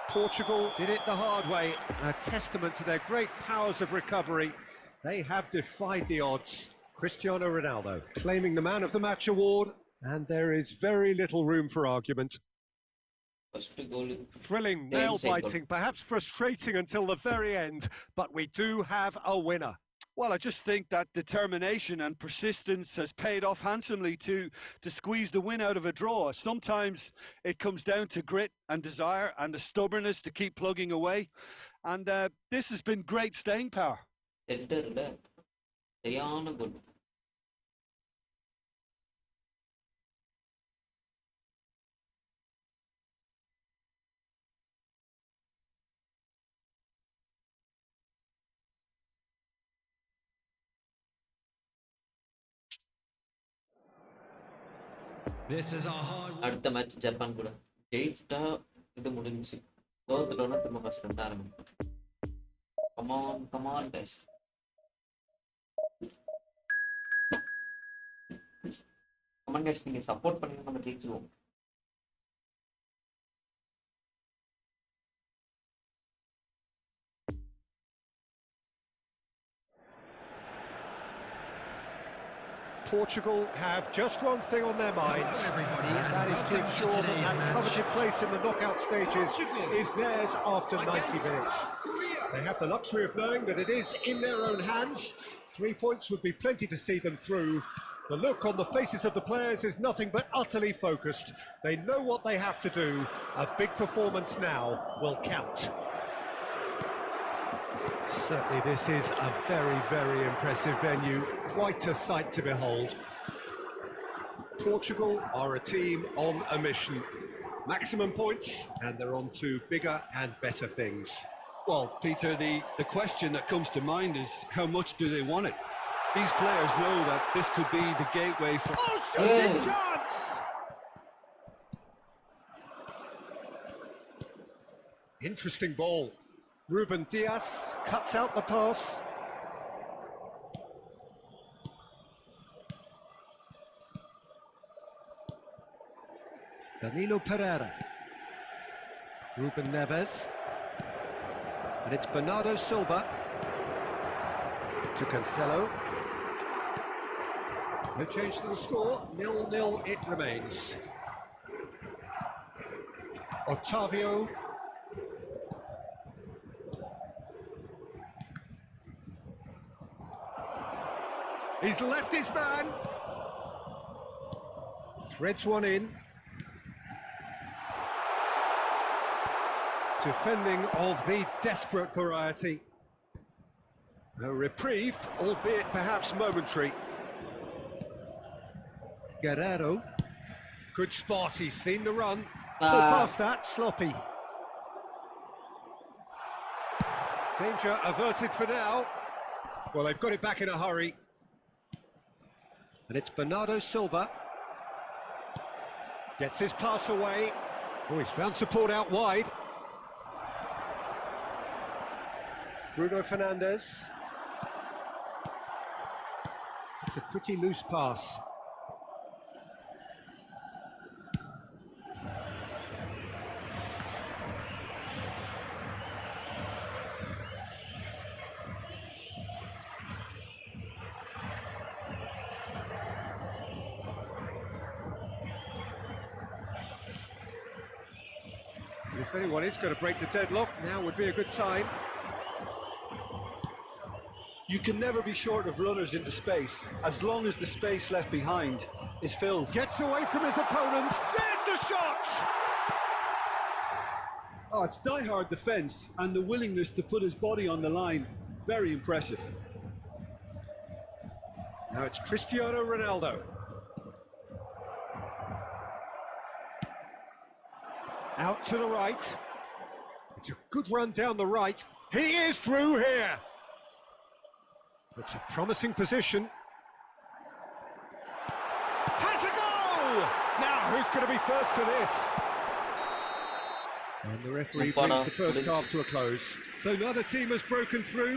Portugal did it the hard way. A testament to their great powers of recovery. They have defied the odds. Cristiano Ronaldo claiming the Man of the Match award, and there is very little room for argument. First goal. Thrilling, nail-biting, perhaps frustrating until the very end, but we do have a winner. Well, I just think that determination and persistence has paid off handsomely to squeeze the win out of a draw. Sometimes it comes down to grit and desire and the stubbornness to keep plugging away. And this has been great staying power. சென்டர்ல சரியான கோல். அடுத்த match Japan கூட ஜெயிச்சிட்டா இது முடிஞ்சு, தோத்துட்டோம்னா திரும்ப first இருந்து ஆரம்பிக்கும். Come on guys. Come on guys, நீங்க சப்போர்ட் பண்ணி நம்ம ஜெயிச்சிருவோம். Portugal have just one thing on their minds, and that is to ensure that that coveted place in the knockout stages is theirs after 90 minutes. They have the luxury of knowing that it is in their own hands. 3 points would be plenty to see them through. The look on the faces of the players is nothing but utterly focused. They know what they have to do. A big performance now will count. Certainly this is a very, very impressive venue, quite a sight to behold. Portugal are a team on a mission. Maximum points, and they're on to bigger and better things. Well, Peter, the question that comes to mind is how much do they want it? These players know that this could be the gateway for... Oh, shooting chance! Interesting ball. Ruben Diaz cuts out the pass. Danilo Pereira. Ruben Neves. And it's Bernardo Silva. To Cancelo. No change to the score, 0-0 it remains. Otavio. He's left his man. Threads one in. Defending of the desperate variety. A reprieve, albeit perhaps momentary. Guerrero. Good spot, he's seen the run. Full past that, sloppy. Danger averted for now. Well, they've got it back in a hurry. And it's Bernardo Silva. Gets his pass away. Oh, he's found support out wide. Bruno Fernandes. It's a pretty loose pass. And if anyone is going to break the deadlock, now would be a good time. You can never be short of runners into space, as long as the space left behind is filled. Gets away from his opponent. There's the shot! Oh, it's die-hard defence and the willingness to put his body on the line. Very impressive. Now it's Cristiano Ronaldo. Out to the right. It's a good run down the right. He is through here. It's a promising position. Has a go! Now who's going to be first to this? And the referee brings the first half to a close. So neither team has broken through.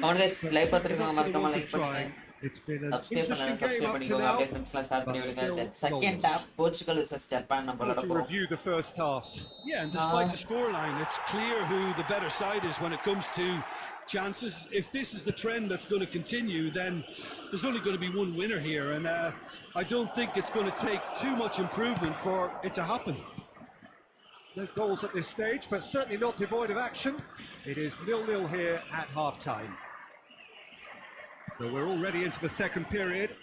It's been an interesting game up to now, but still second half Portugal versus Japan to review the first half. Yeah, and despite the scoreline, it's clear who the better side is when it comes to chances. If this is the trend that's going to continue, then there's only going to be one winner here, and I don't think it's going to take too much improvement for it to happen. No goals at this stage, but certainly not devoid of action. It is 0-0 here at half-time. So we're already into the second period.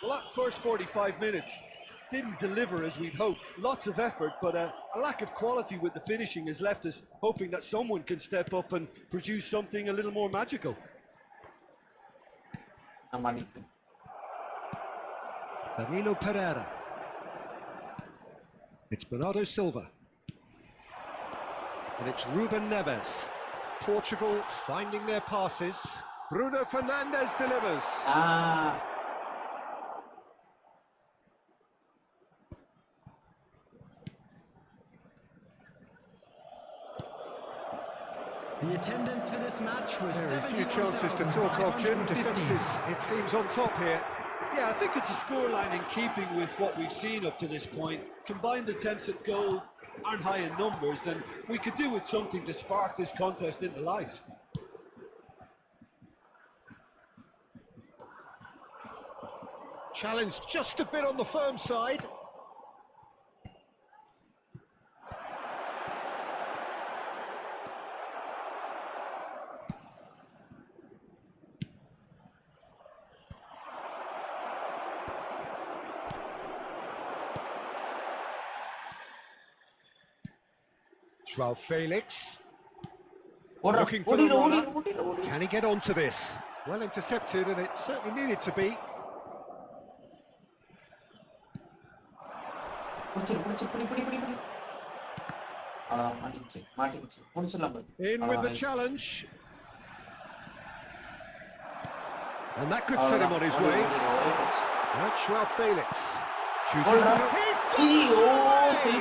Well, that first 45 minutes didn't deliver as we'd hoped. Lots of effort, but a lack of quality with the finishing has left us hoping that someone can step up and produce something a little more magical. Danilo Pereira. It's Bernardo Silva. And it's Ruben Neves. Portugal finding their passes. Bruno Fernandes delivers. The attendance for this match was Very few chances to talk of, Jim. Defences, it seems, on top here. Yeah, I think it's a scoreline in keeping with what we've seen up to this point. Combined attempts at goal aren't high in numbers, and we could do with something to spark this contest into life. Challenge just a bit on the firm side. João Felix. Looking for the runner. Can he get onto this? Well intercepted, and it certainly needed to be. In with the challenge. And that could set him on his way. That's João Felix. Chooses to go. He's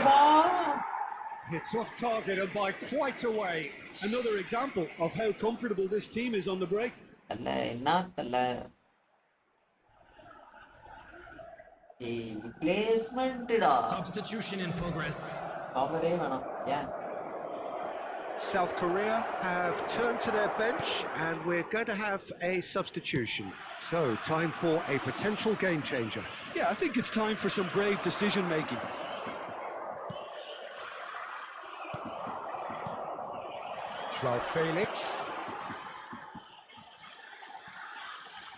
got It's off target and by quite a way. Another example of how comfortable this team is on the break. அல்ல என்னத்தல்ல பிளேஸ்மெண்ட்டா Substitution in progress. கவரே வேணாம் ஏன் South Korea have turned to their bench and we're going to have a substitution. So, time for a potential game changer. Yeah, I think it's time for some brave decision making. Joao Felix.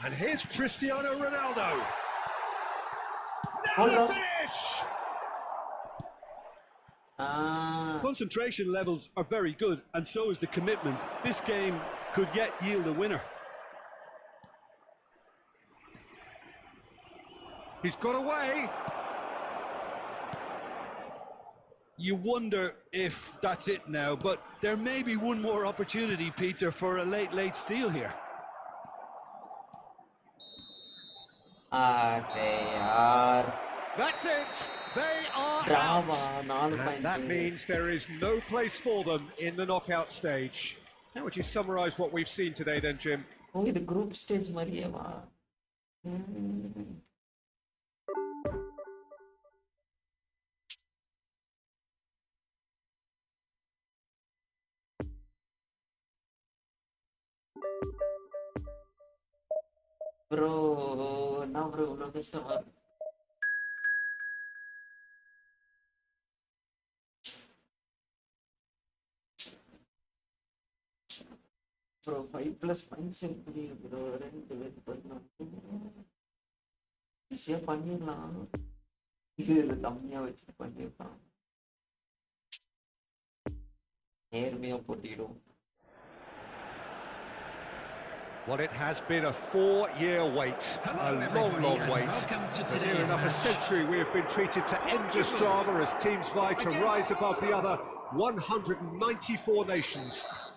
And here's Cristiano Ronaldo. Now the finish! Concentration levels are very good, and so is the commitment. This game could yet yield a winner. He's got away. You wonder if that's it now, but there may be one more opportunity, Peter, for a late steal here. That's it. They are Drama, out. And that means there is no place for them in the knockout stage. How would you summarise what we've seen today then, Jim? ஓ இது group stage மாதிரியேவா bro என்ன bro இவ்வளோ கஷ்டமா இருக்கு bro 5+ points எப்படி bro 2 பேர் பண்ணலாம் ஈஸியாக பண்ணிடலாம் இது கம்மியாக வச்சுட்டு பண்ணிடலாம் நேர்மையாக போட்டிடும் Well, it has been a 4-year wait, a long wait. For near enough a century we have been treated to endless drama as teams vie to rise above the other 194 nations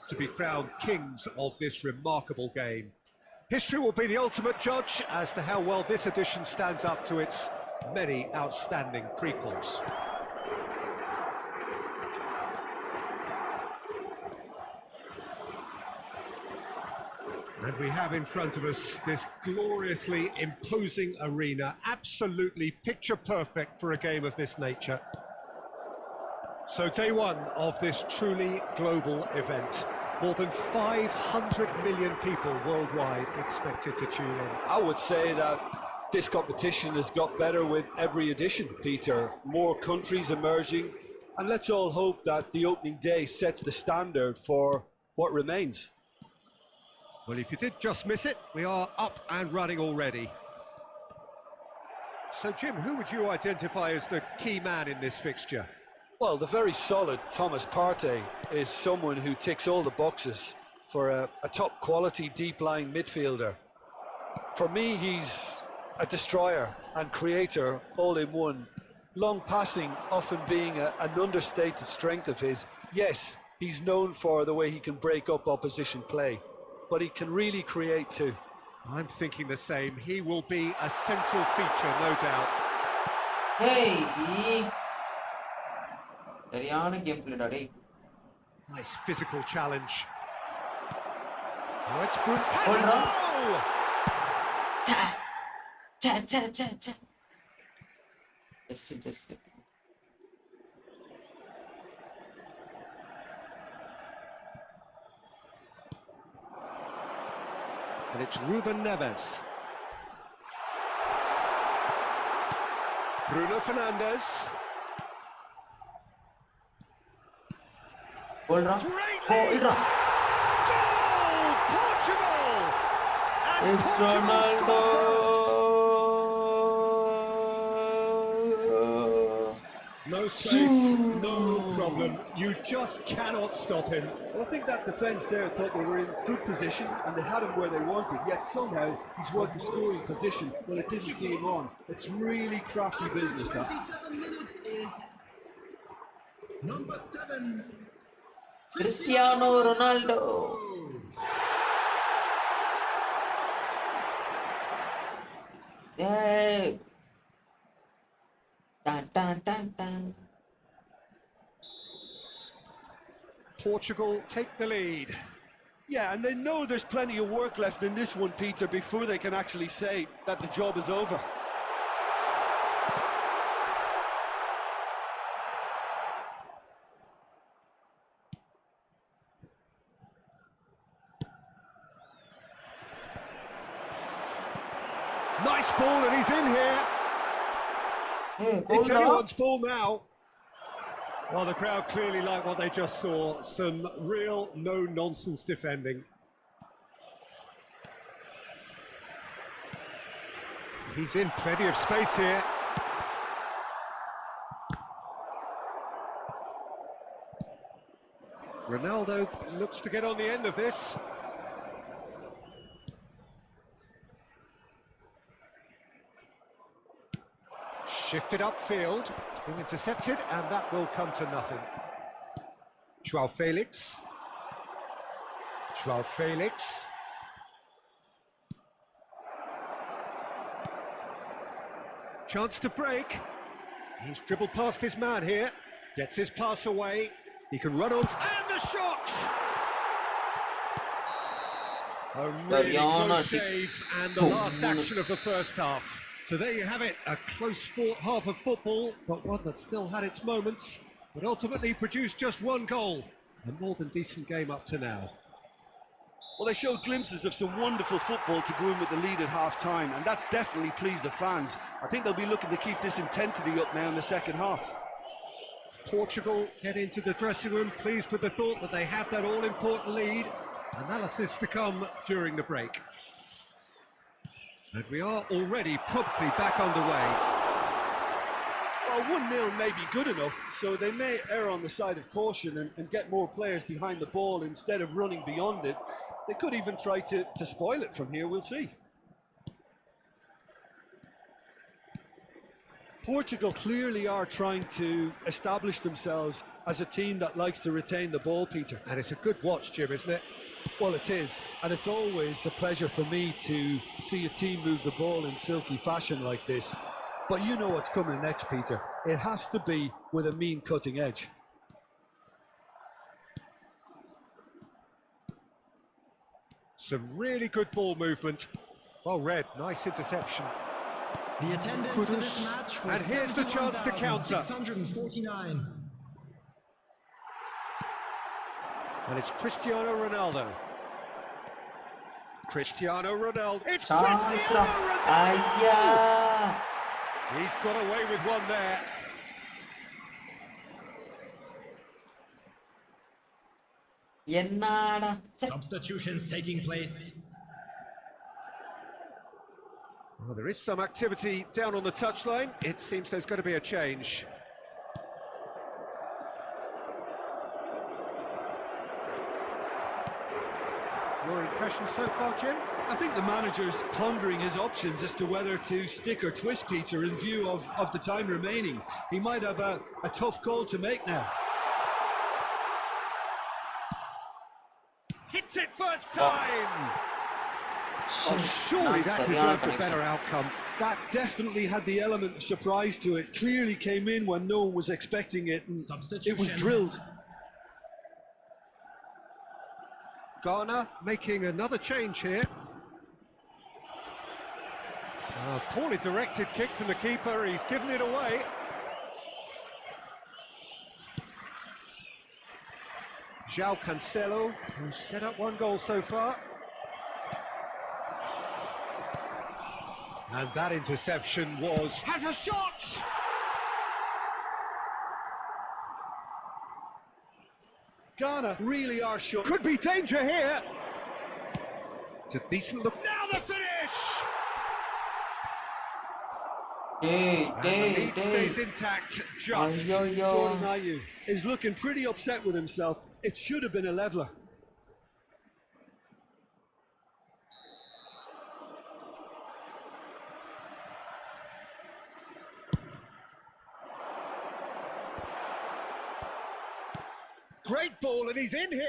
to be crowned kings of this remarkable game. History will be the ultimate judge as to how well this edition stands up to its many outstanding prequels. And we have in front of us this gloriously imposing arena, absolutely picture perfect for a game of this nature. So day one of this truly global event. More than 500 million people worldwide expected to tune in. I would say that this competition has got better with every edition, Peter. More countries emerging, and let's all hope that the opening day sets the standard for what remains. Well, if you did just miss it, we are up and running already. So, Jim, who would you identify as the key man in this fixture? Well, the very solid Thomas Partey is someone who ticks all the boxes for a top-quality deep-lying midfielder. For me, he's a destroyer and creator all in one. Long passing often being an understated strength of his. Yes, he's known for the way he can break up opposition play, but he can really create too. I'm thinking the same. He will be a central feature, no doubt. Hey, சரியான game பிளேடா டேய் Nice physical challenge. Oh, it's Bruno. Hold on. Oh! Just And it's Ruben Neves. Bruno Fernandes. hold on Great hold on goal! Portugal! And it's Portugal score first. No space, no problem. You just cannot stop him. Well, I think that defence there thought they were in good position and they had him where they wanted, yet somehow he's worked the scoring position when it didn't see him on. It's really crafty business, that. 27 minutes is number 7. Cristiano Ronaldo. Yay! Dun dun dun dun. Portugal take the lead. Yeah, and they know there's plenty of work left in this one, Peter, before they can actually say that the job is over. Nice ball, and he's in here. It's anyone's ball now. Well, the crowd clearly like what they just saw. Some real no-nonsense defending. He's in plenty of space here. Ronaldo looks to get on the end of this. Shifted upfield, it's been intercepted, and that will come to nothing. Joao Felix. Joao Felix. Chance to break. He's dribbled past his man here. Gets his pass away. He can run on. And the shot! A really close save, and the last action of the first half. So there you have it, a close-fought half of football, but one that still had its moments, but ultimately produced just one goal. A more than decent game up to now. Well, they showed glimpses of some wonderful football to go in with the lead at half-time, and that's definitely pleased the fans. I think they'll be looking to keep this intensity up now in the second half. Portugal head into the dressing room, pleased with the thought that they have that all-important lead. Analysis to come during the break. And we are already promptly back underway. Well, 1-0 may be good enough, so they may err on the side of caution and get more players behind the ball instead of running beyond it. They could even try to spoil it from here, we'll see. Portugal clearly are trying to establish themselves as a team that likes to retain the ball, Peter. And it's a good watch, Jim, isn't it? Well, it is, and it's always a pleasure for me to see a team move the ball in silky fashion like this. But you know what's coming next, Peter. It has to be with a mean cutting edge. Some really good ball movement. Well read, nice interception. The attendance for this match was and here's the chance to counter. 649. And it's Cristiano Ronaldo. Cristiano Ronaldo. It's Cristiano Ronaldo! He's got away with one there. Yenada. Substitutions taking place. Well, there is some activity down on the touchline. It seems there's going to be a change. Your impression so far, Jim? I think the manager's pondering his options as to whether to stick or twist, Peter, in view of the time remaining. He might have a tough call to make now. Hits it first time! Oh, surely that deserved a better outcome. That definitely had the element of surprise to it. Clearly came in when no one was expecting it, and it was drilled. Ghana making another change here. Poorly directed kick from the keeper, he's given it away. João Cancelo, who's set up one goal so far. And that interception has a shot! Ghana really are short. Could be danger here. It's a decent look. Now the finish! And the lead stays intact, just. Jordan Ayew is looking pretty upset with himself. It should have been a leveller. Great ball, and he's in here.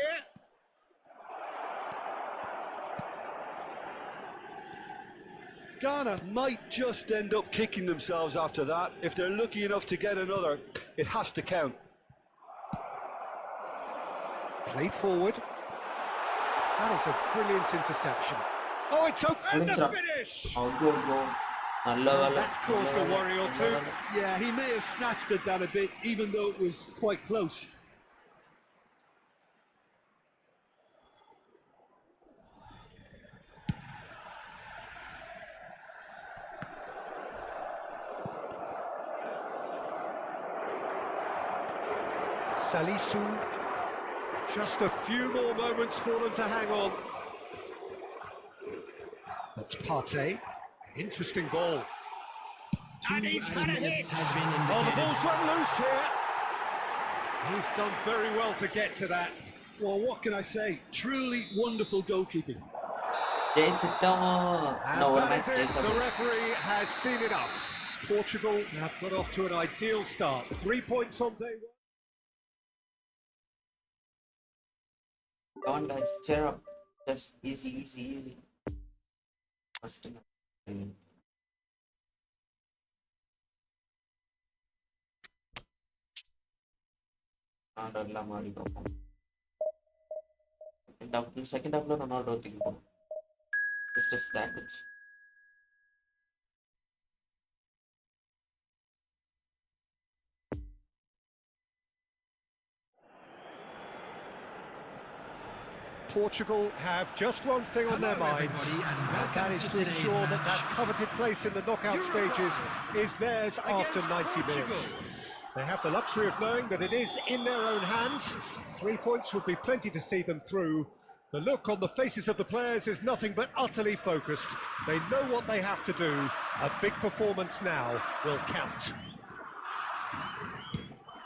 Ghana might just end up kicking themselves after that. If they're lucky enough to get another, it has to count. Played forward. That is a brilliant interception. Oh, it's open, and the finish! അയ്യോ നല്ല And വേല that's caused a worry or two. Yeah, he may have snatched at that a bit, even though it was quite close. Salisu. Just a few more moments for them to hang on. That's Partey. Interesting ball. And he's had a hit. Oh, the ball's run loose here. He's done very well to get to that. Well, what can I say? Truly wonderful goalkeeping. ജയിച്ചിട്ടോ And ഒരു that is match it. ജയിച്ചത് The referee has seen enough. Portugal have got off to an ideal start. 3 points on day one. Come on guys, cheer up. Just easy. First thing. ஆர்டர்லாம் மாறி பார்ப்போம். Second ஹாஃப்ல Ronaldo தூக்கிப்போம். Just a strategy. Portugal have just one thing on their minds, and that is to ensure that that coveted place in the knockout stages is theirs after 90 minutes. They have the luxury of knowing that it is in their own hands. 3 points would be plenty to see them through. The look on the faces of the players is nothing but utterly focused. They know what they have to do. A big performance now will count.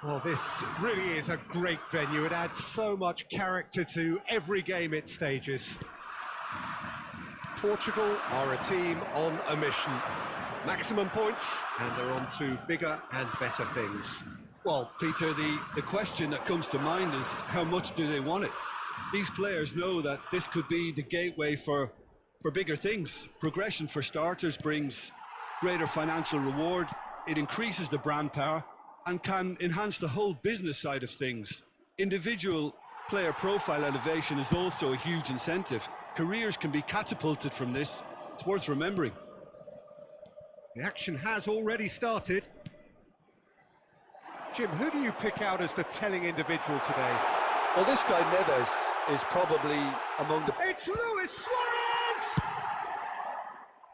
Well, this really is a great venue. It adds so much character to every game it stages. Portugal are a team on a mission. Maximum points, and they're on to bigger and better things. Well, Peter, the question that comes to mind is how much do they want it? These players know that this could be the gateway for bigger things. Progression, for starters, brings greater financial reward. It increases the brand power and can enhance the whole business side of things. Individual player profile elevation is also a huge incentive. Careers can be catapulted from this. It's worth remembering. The action has already started. Jim, who do you pick out as the telling individual today? Well, this guy Neves is probably among the... It's Luis Suarez!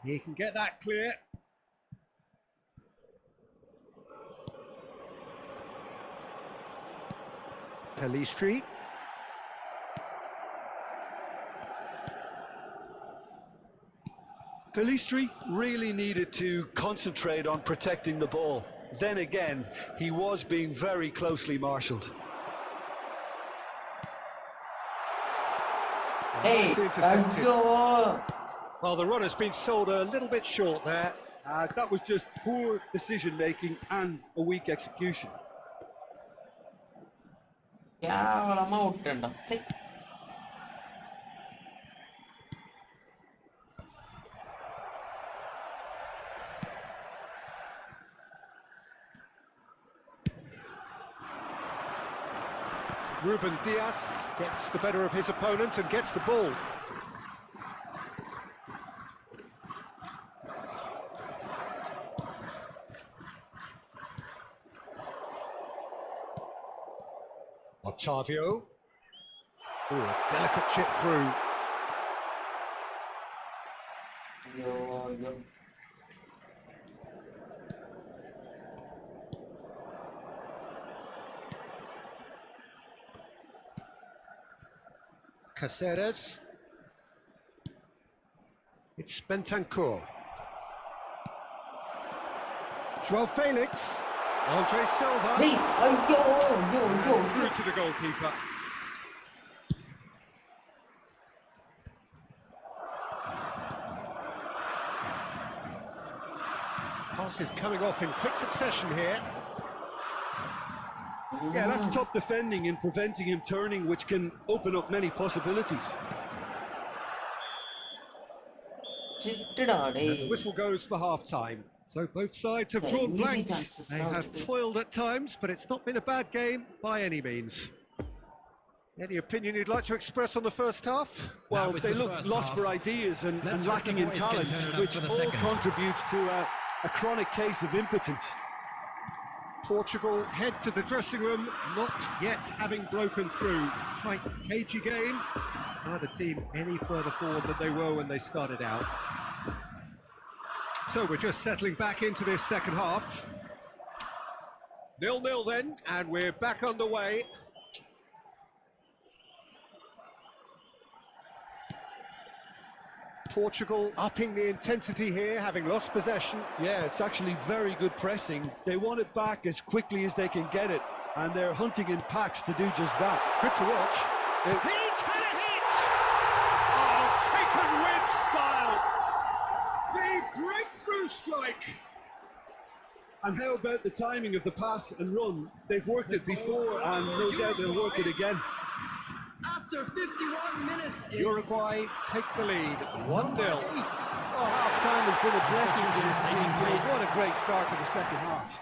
He can get that clear. Pelistri. Pelistri really needed to concentrate on protecting the ball. Then again, he was being very closely marshalled. Hey, Nicely intercepted. അയ്യോ Well, the run has been sold a little bit short there. That was just poor decision making and a weak execution. കേവലമാ വിട്ടണ്ട Ruben Dias gets the better of his opponent and gets the ball. Otavio. Oh, a delicate chip through. അയ്യോ Caceres. It's Bentancur. Joao Felix. Andre Silva. Hey, അയ്യോ Through to the goalkeeper. Passes coming off in quick succession here. Yeah, that's top defending and preventing him turning, which can open up many possibilities. ചിട്ടടാ ഡേ And the whistle goes for half-time. So both sides have drawn easy blanks. chances They now have to do. toiled at times, but it's not been a bad game by any means. Any opinion you'd like to express on the first half? Well, they look lost for ideas and lacking in talent, which all contributes to a chronic case of impotence. Portugal head to the dressing room, not yet having broken through. Tight, cagey game. Neither team any further forward than they were when they started out. So we're just settling back into this second half. 0-0 then, and we're back underway. Portugal upping the intensity here, having lost possession. Yeah, it's actually very good pressing. They want it back as quickly as they can get it, and they're hunting in packs to do just that. Good to watch. He's had a hit! Oh, taken with style! The breakthrough strike! And how about the timing of the pass and run? They've worked it before, and no doubt they'll work it again. After 51 minutes, Uruguay take the lead, 1-0. Oh, half-time has been a blessing for this team. What a great start to the second half.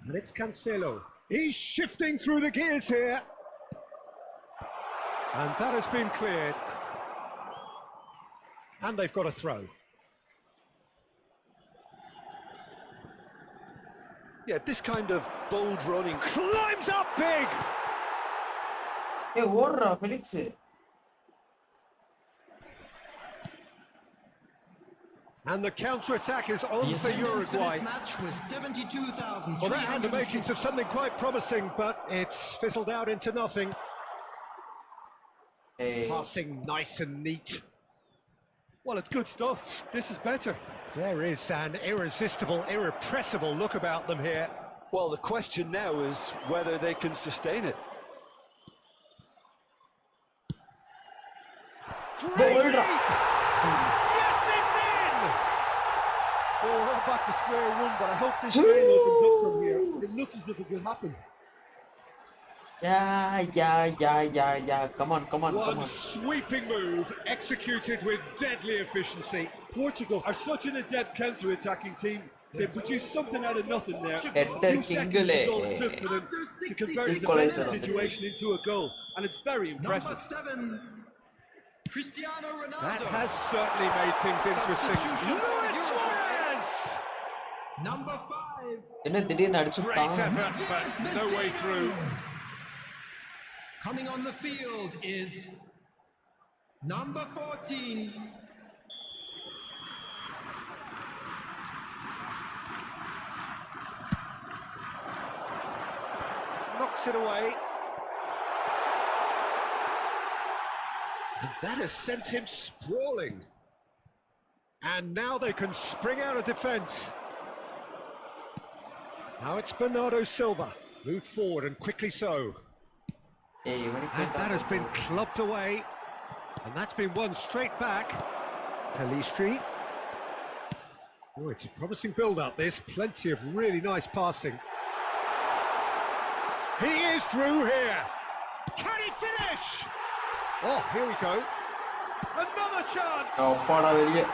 And it's Cancelo. He's shifting through the gears here. And that has been cleared. And they've got a throw. Yeah, this kind of bold running. Climbs up big! ஓடுறா Felix. And the counter-attack is on for Uruguay. Match was 72,000. Well, that had the makings of something quite promising, but it's fizzled out into nothing. Passing nice and neat. Well, it's good stuff. This is better. There is an irresistible, irrepressible look about them here. Well, the question now is whether they can sustain it. Great leap! Yes, it's in! Well, we're back to square one, but I hope this game opens up from here. It looks as if it could happen. Yeah. Come on. One sweeping move, executed with deadly efficiency. Portugal are such an adept counter-attacking team. They produced something out of nothing there. Header 2 seconds is all it Kingale. took for them to convert a Equalizer. defensive situation into a goal, and it's very impressive. Number 7, Cristiano Ronaldo. That has certainly made things interesting. Luis Suarez! Number 5, என்ன திடீர்னு Great அடிச்சுட்டான். effort, but no way through. coming on the field is number 14, Knocks it away. And that has sent him sprawling. And now they can spring out of defence. Now it's Bernardo Silva. Moved forward and quickly so. And that has been clubbed away. And that's been won straight back. Calistri. Oh, it's a promising build-up, this. Plenty of really nice passing. He is through here. Can he finish? Oh, here we go. Another chance. அப்பாடா வெளியே.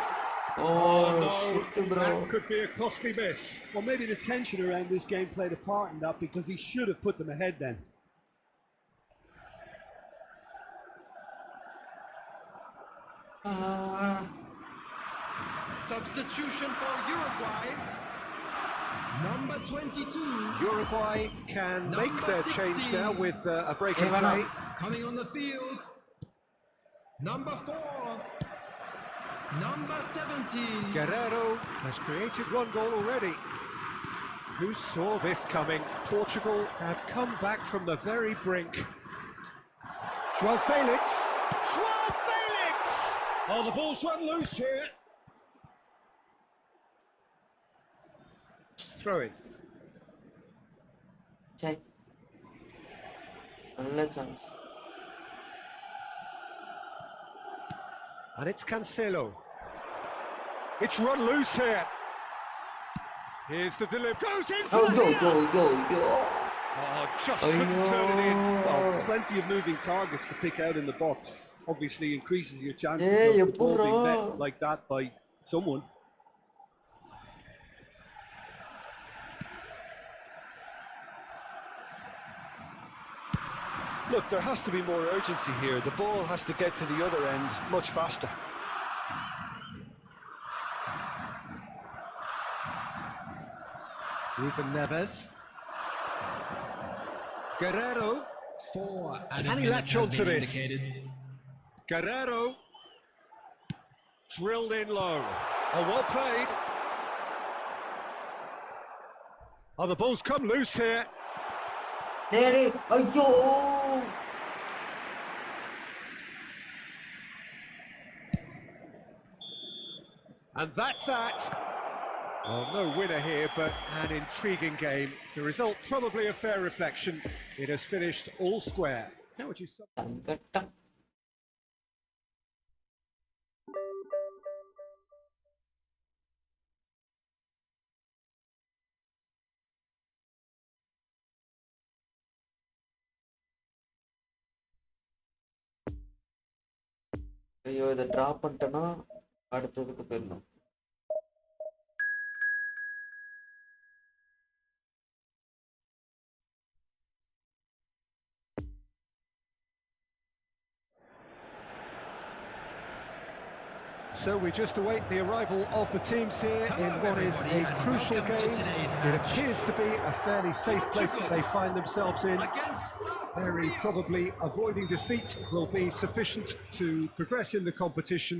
Oh, no, shit, bro. that could be a costly miss. Well, maybe the tension around this game played a part in that, because he should have put them ahead then. substitution for Uruguay. Number 22. Uruguay can make their change 16. now with a break in play. Coming on the field. Number 4. Number 17. Guerrero has created one goal already. Who saw this coming? Portugal have come back from the very brink. João Felix. João Felix! Oh, the ball's run loose here. Throw in. Check. நல்ல chance. And it's Cancelo. It's run loose here. Here's the delivery. Goes in for the Yo. Oh, just couldn't turn it in. Well, plenty of moving targets to pick out in the box. Obviously increases your chances Hey, of the ball being bro. met like that by someone. Look, there has to be more urgency here. The ball has to get to the other end much faster. Ruben Neves. Guerrero. Can he latch on to this? Guerrero. Drilled in low. Oh, well played. Oh, the ball's come loose here. Ayyo! And that's that. Well, no winner here, but an intriguing game. The result probably a fair reflection. It has finished all square. How would you sum? Tangkatang. ஐயோ இதை drop பண்ணிட்டேன்னா அடுத்ததுக்கு போயிடணும். So we just await the arrival of the teams here in what is a crucial game. It appears to be a fairly safe place that they find themselves in. Very probably avoiding defeat will be sufficient to progress in the competition,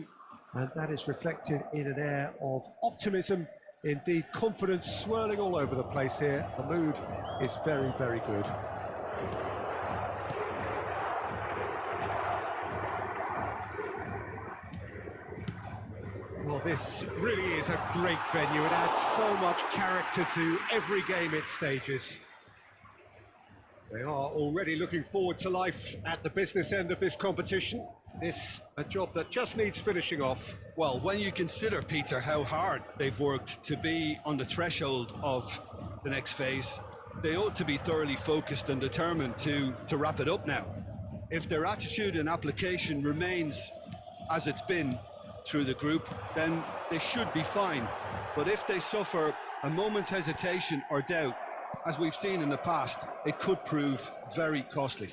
and that is reflected in an air of optimism, indeed confidence swirling all over the place here. The mood is very, very good. Well, this really is a great venue. It adds so much character to every game it stages. They are already looking forward to life at the business end of this competition. This a job that just needs finishing off. Well, when you consider, Peter, how hard they've worked to be on the threshold of the next phase, they ought to be thoroughly focused and determined to wrap it up now. If their attitude and application remains as it's been through the group, then they should be fine. But if they suffer a moment's hesitation or doubt, as we've seen in the past, it could prove very costly.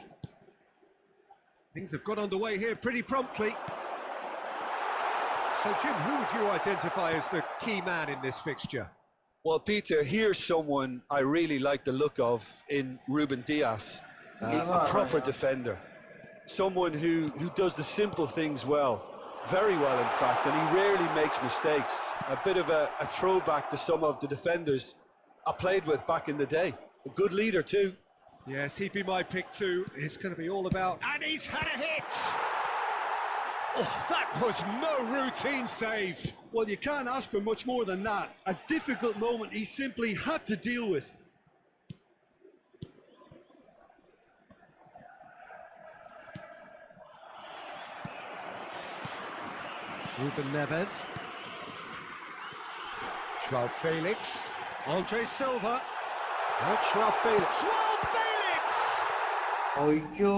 Things have got underway here pretty promptly. So, Jim, who would you identify as the key man in this fixture? Well, Peter, here's someone I really like the look of in Ruben Dias, a proper defender, someone who does the simple things well. Very well, in fact, and he rarely makes mistakes. A bit of a throwback to some of the defenders I played with back in the day. A good leader too. Yes, he'd be my pick too. It's going to be all about... And he's had a hit! Oh, that was no routine save. Well, you can't ask for much more than that. A difficult moment he simply had to deal with. Ruben Neves. Joao Felix. Andre Silva. Oh, Joao Felix. Joao Felix! ஐயோ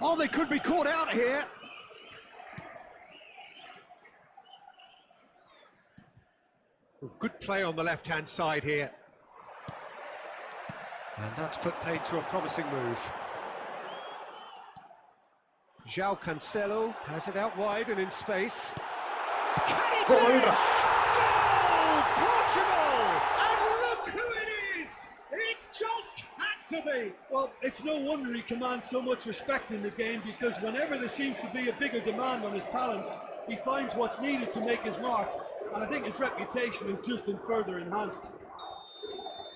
Oh, they could be caught out here. Good play on the left-hand side here. And that's put paid to a promising move. João Cancelo has it out wide and in space. Can he finish? Goal! Portugal! And look who it is! It just had to be! Well, it's no wonder he commands so much respect in the game, because whenever there seems to be a bigger demand on his talents, he finds what's needed to make his mark, and I think his reputation has just been further enhanced.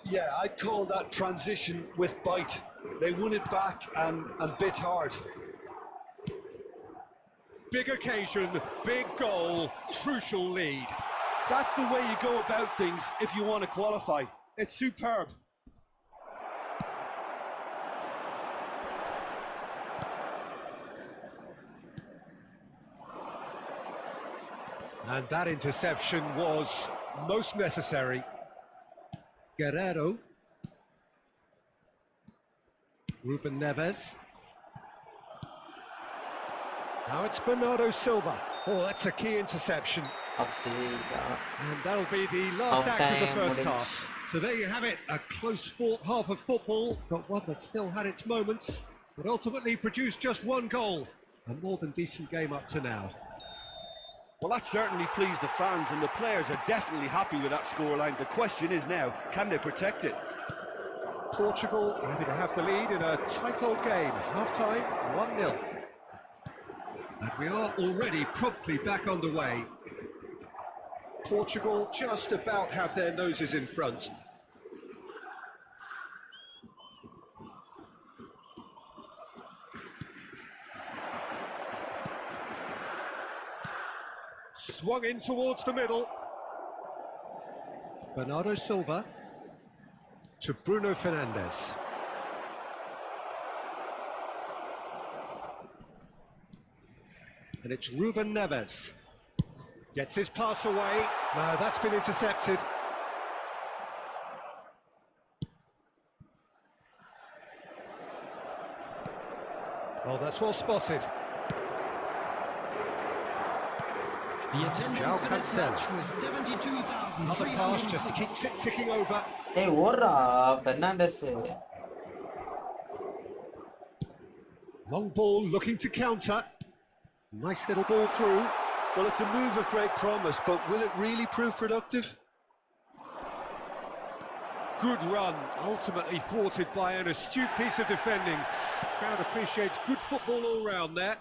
Yeah, I'd call that transition with bite. They won it back and bit hard. Big occasion, big goal, crucial lead. That's the way you go about things if you want to qualify. It's superb. And that interception was most necessary. Guerrero. Ruben Neves. Now it's Bernardo Silva. Oh, that's a key interception. And that'll be the last act of the first half. So there you have it, a close fought half of football, but one that still had its moments, but ultimately produced just one goal. A more than decent game up to now. Well, that certainly pleased the fans, and the players are definitely happy with that scoreline. The question is now, can they protect it? Portugal happy to have the lead in a tight old game. Half-time, 1-0. And we are already promptly back underway. Portugal just about have their noses in front. Swung in towards the middle. Bernardo Silva to Bruno Fernandes. And it's Ruben Neves. Gets his pass away. No, that's been intercepted. Oh, that's well spotted. The attendance for this match was 72,000. Another pass just keeps it ticking over. Hey, orra, Fernandes. Long ball looking to counter. Nice little ball through. Well, it's a move of great promise, but will it really prove productive? Good run, ultimately thwarted by an astute piece of defending. Crowd appreciates good football all round there.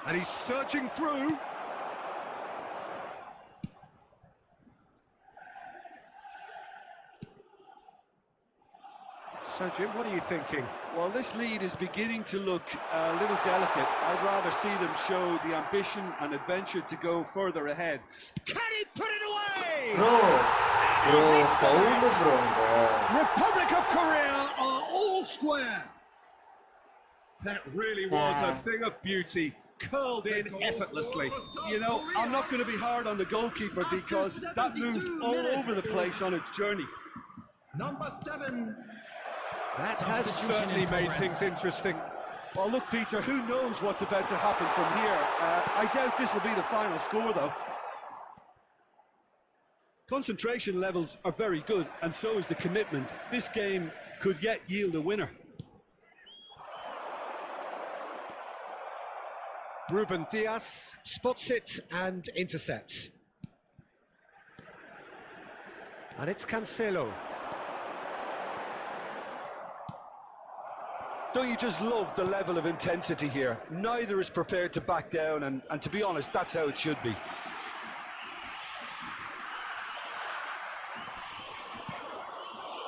And he's surging through. So, Jim, what are you thinking? Well, this lead is beginning to look a little delicate. I'd rather see them show the ambition and adventure to go further ahead. Can he put it away? Bro. Republic of Korea are all square. That really was a thing of beauty, curled in effortlessly. You know, I'm not going to be hard on the goalkeeper because that moved all over the place on its journey. Number 7. That has certainly made things interesting. Well, look, Peter, who knows what's about to happen from here? I doubt this will be the final score, though. Concentration levels are very good, and so is the commitment. This game could yet yield a winner. Ruben Dias spots it and intercepts. And it's Cancelo. Don't you just love the level of intensity here? Neither is prepared to back down, and to be honest, that's how it should be.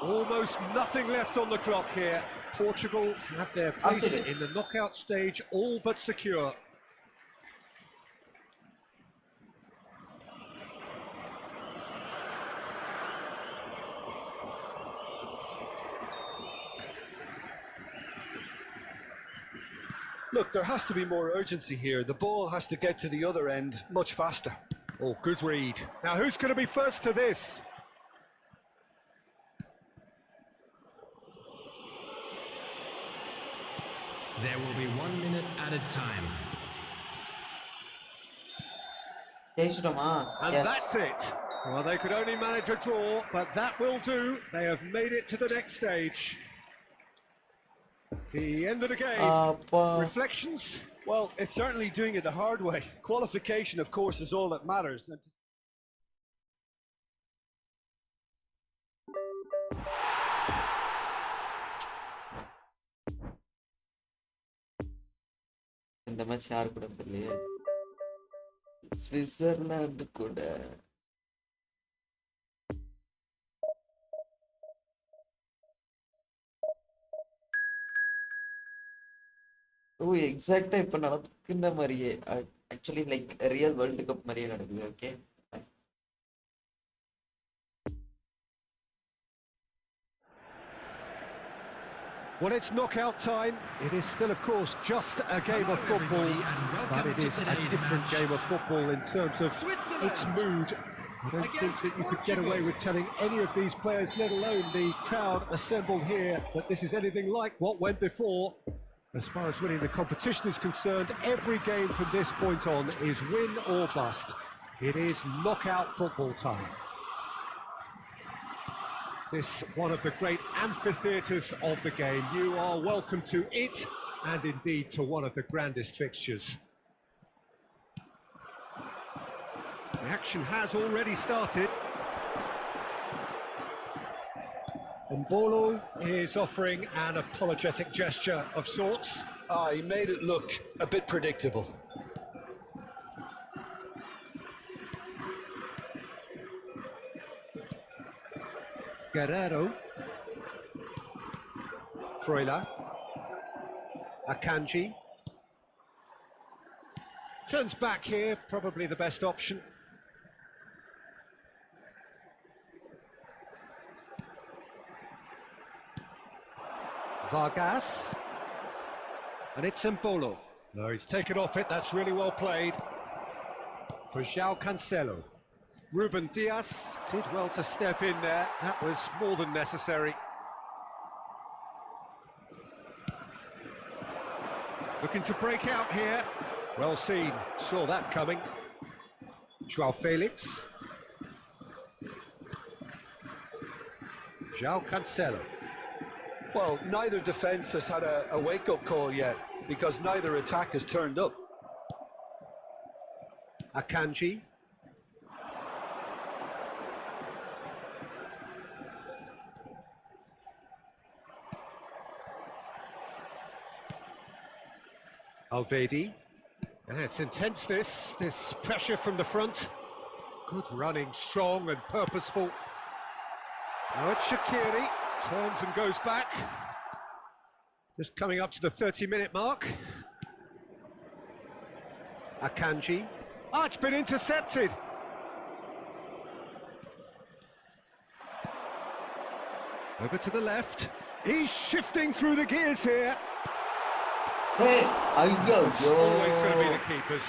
Almost nothing left on the clock here. Portugal have their place in the knockout stage all but secure. Look, there has to be more urgency here. The ball has to get to the other end much faster. Oh, good read. Now, who's going to be first to this? There will be 1 minute added time. And that's it. Well, they could only manage a draw, but that will do. They have made it to the next stage. The end of the game. Reflections? Well, it's certainly doing it the hard way. Qualification, of course, is all that matters. And இந்த match யார் கூட தெரியலையே, Switzerland கூட. ஓ, எக்ஸாக்டா இப்ப நடக்கின்ற மாதிரியே, actually like real world cup மாதிரியே நடக்குது. Okay, Well, it's knockout time. It is still, of course, just a game of football, but it is a different game of football in terms of its mood. I don't think that you could get away with telling any of these players, let alone the crowd assembled here, that this is anything like what went before. As far as winning the competition is concerned, every game from this point on is win or bust. It is knockout football time. This one of the great amphitheatres of the game. You are welcome to it, and indeed to one of the grandest fixtures. The action has already started. Mbolo is offering an apologetic gesture of sorts. He made it look a bit predictable. Guerrero. Freuler. Akanji. Turns back here, probably the best option. Vargas, and it's Mbolo. No, he's taken off it, that's really well played. For João Cancelo. Ruben Dias did well to step in there, that was more than necessary. Looking to break out here. Well seen, saw that coming. João Felix. João Cancelo. Well, neither defence has had a wake-up call yet, because neither attack has turned up. Akanji. Alvedi. It's intense, this pressure from the front. Good running, strong and purposeful. Now it's Shaqiri, turns and goes back. Just coming up to the 30-minute mark. Akanji. Ah, it's been intercepted. Over to the left. He's shifting through the gears here. Hey, Always going to be the keepers.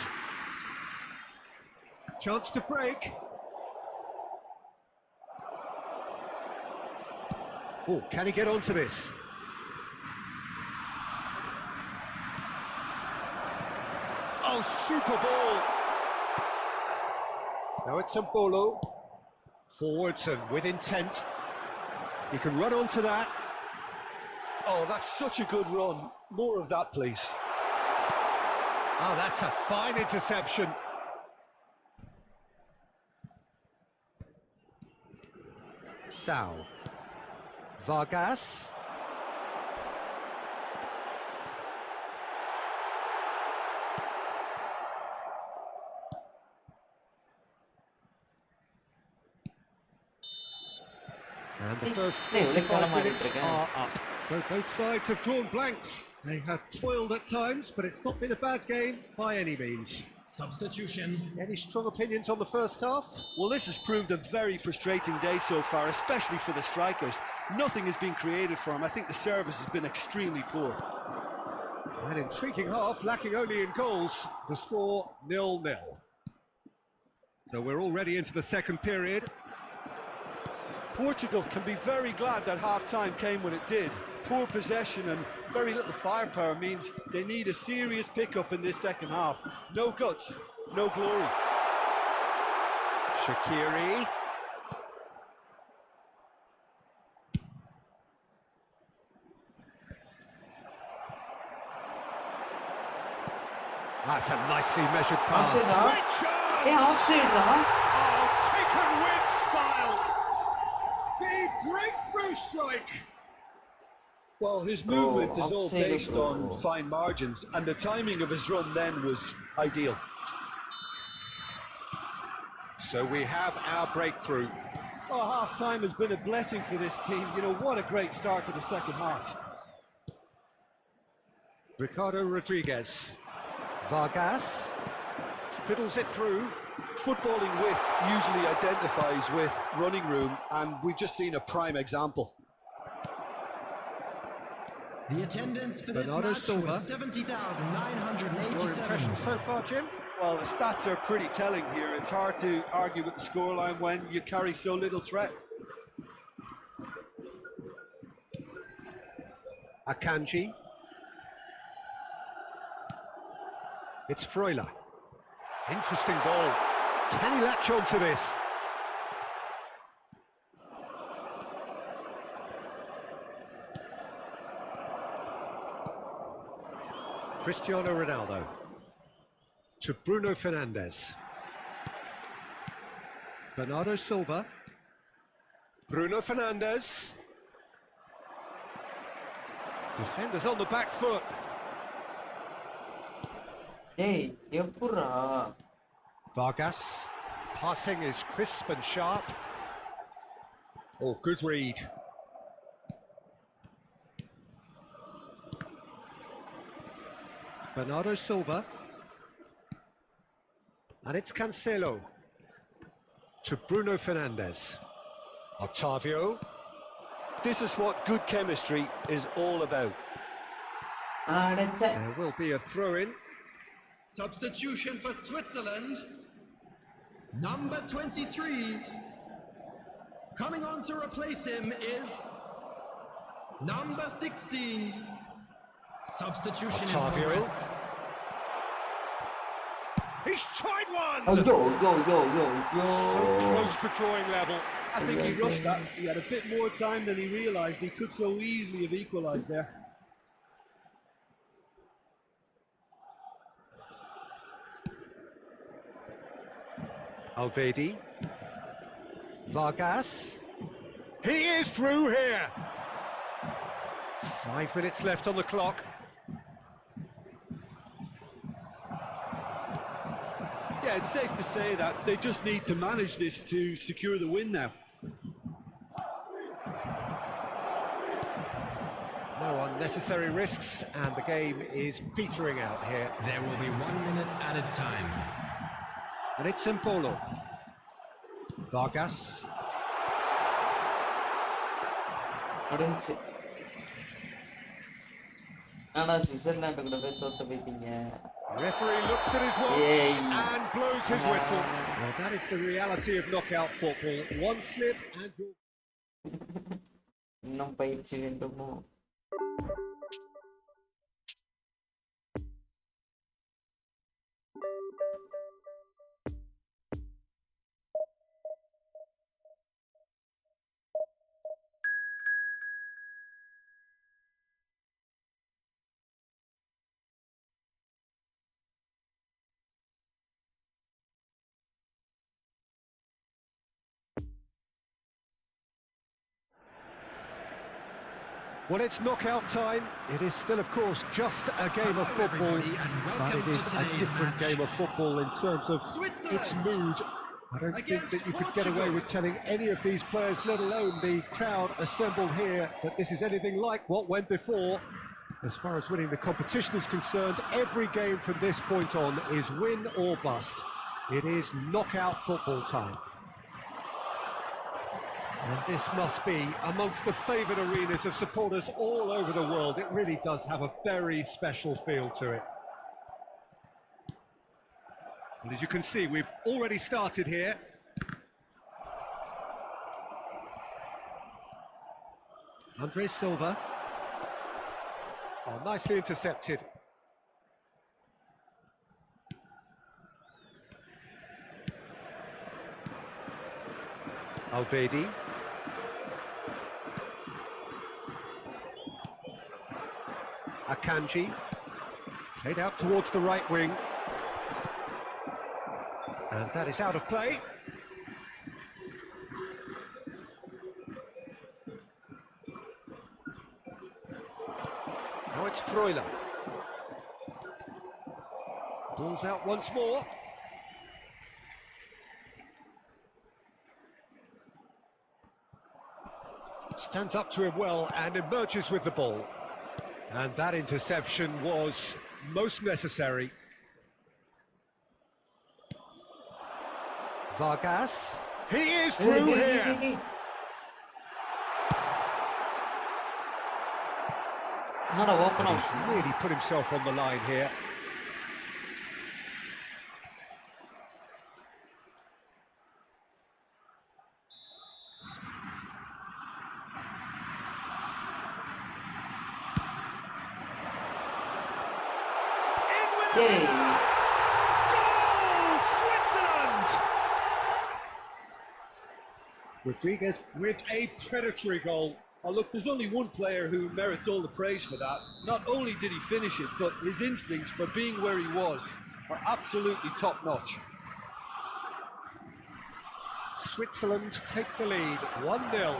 Chance to break. Oh, can he get onto this? Oh, super ball. Now it's Mbolo. Forwards and with intent. He can run onto that. Oh, that's such a good run. More of that, please. Oh, that's a fine interception. Sao. Vargas. And the first 45 minutes are up. So both sides have drawn blanks. They have toiled at times, but it's not been a bad game by any means. Substitution. Any strong opinions on the first half? Well, this has proved a very frustrating day so far, especially for the strikers. Nothing has been created for them. I think the service has been extremely poor. An intriguing half, lacking only in goals. The score 0-0. So we're already into the second period. Portugal can be very glad that half-time came when it did. Poor possession and very little firepower means they need a serious pickup in this second half. No guts, no glory. Shaqiri. That's a nicely measured pass. Great chance! Oh, taken with style! The breakthrough strike! Well, his movement is all based on fine margins, and the timing of his run then was ideal. So we have our breakthrough. Oh, half-time has been a blessing for this team. You know, what a great start to the second half. Ricardo Rodriguez. Vargas. Fiddles it through. Footballing width usually identifies with running room, and we've just seen a prime example. The attendance for Bernardo this match Silva. was 70,987. Your impression so far, Jim? Well, the stats are pretty telling here. It's hard to argue with the scoreline when you carry so little threat. Akanji. It's Freuler. Interesting ball. Can he latch on to this? Cristiano Ronaldo to Bruno Fernandes. Bernardo Silva. Bruno Fernandes. Defenders on the back foot. Hey, Yapura. Vargas. Passing is crisp and sharp. Oh, good read. Bernardo Silva. And it's Cancelo to Bruno Fernandes. Otavio. This is what good chemistry is all about. There will be a throw-in. Substitution for Switzerland. Number 23. Coming on to replace him is number 16. Substitution in Otavio. progress. He's tried one! Oh, yo. So close to drawing level. I think he rushed that. He had a bit more time than he realised. He could so easily have equalised there. Alvedi. Vargas. He is through here. 5 minutes left on the clock. Yeah, it's safe to say that they just need to manage this to secure the win now. No unnecessary risks, and the game is petering out here. There will be 1 minute added time. And it's Empolo. Vargas. Switzerland கூட போய் தோத்து போயிட்டீங்க. Referee looks at his watch Yay. and blows his whistle. Well, that is the reality of knockout football. One slip and you're... இன்னும் பயிற்சி வேண்டுமோ? Well, it's knockout time. It is still, of course, just a game of football, but it is a different game of football in terms of its mood. I don't think that you could get away with telling any of these players, let alone the crowd assembled here, that this is anything like what went before. As far as winning the competition is concerned, every game from this point on is win or bust. It is knockout football time. And this must be amongst the favoured arenas of supporters all over the world. It really does have a very special feel to it. And as you can see, we've already started here. Andre Silva. Oh, nicely intercepted. Alvedi. Akanji, played out towards the right wing, and that is out of play. Now it's Freuler. Ball's out once more. Stands up to him well and emerges with the ball. And that interception was most necessary. Vargas. He is through here. Not a open And out. he's really put himself on the line here. Yay. Rodriguez with a predatory goal. Oh, look, there's only one player who merits all the praise for that. Not only did he finish it, but his instincts for being where he was are absolutely top-notch. Switzerland take the lead, 1-0.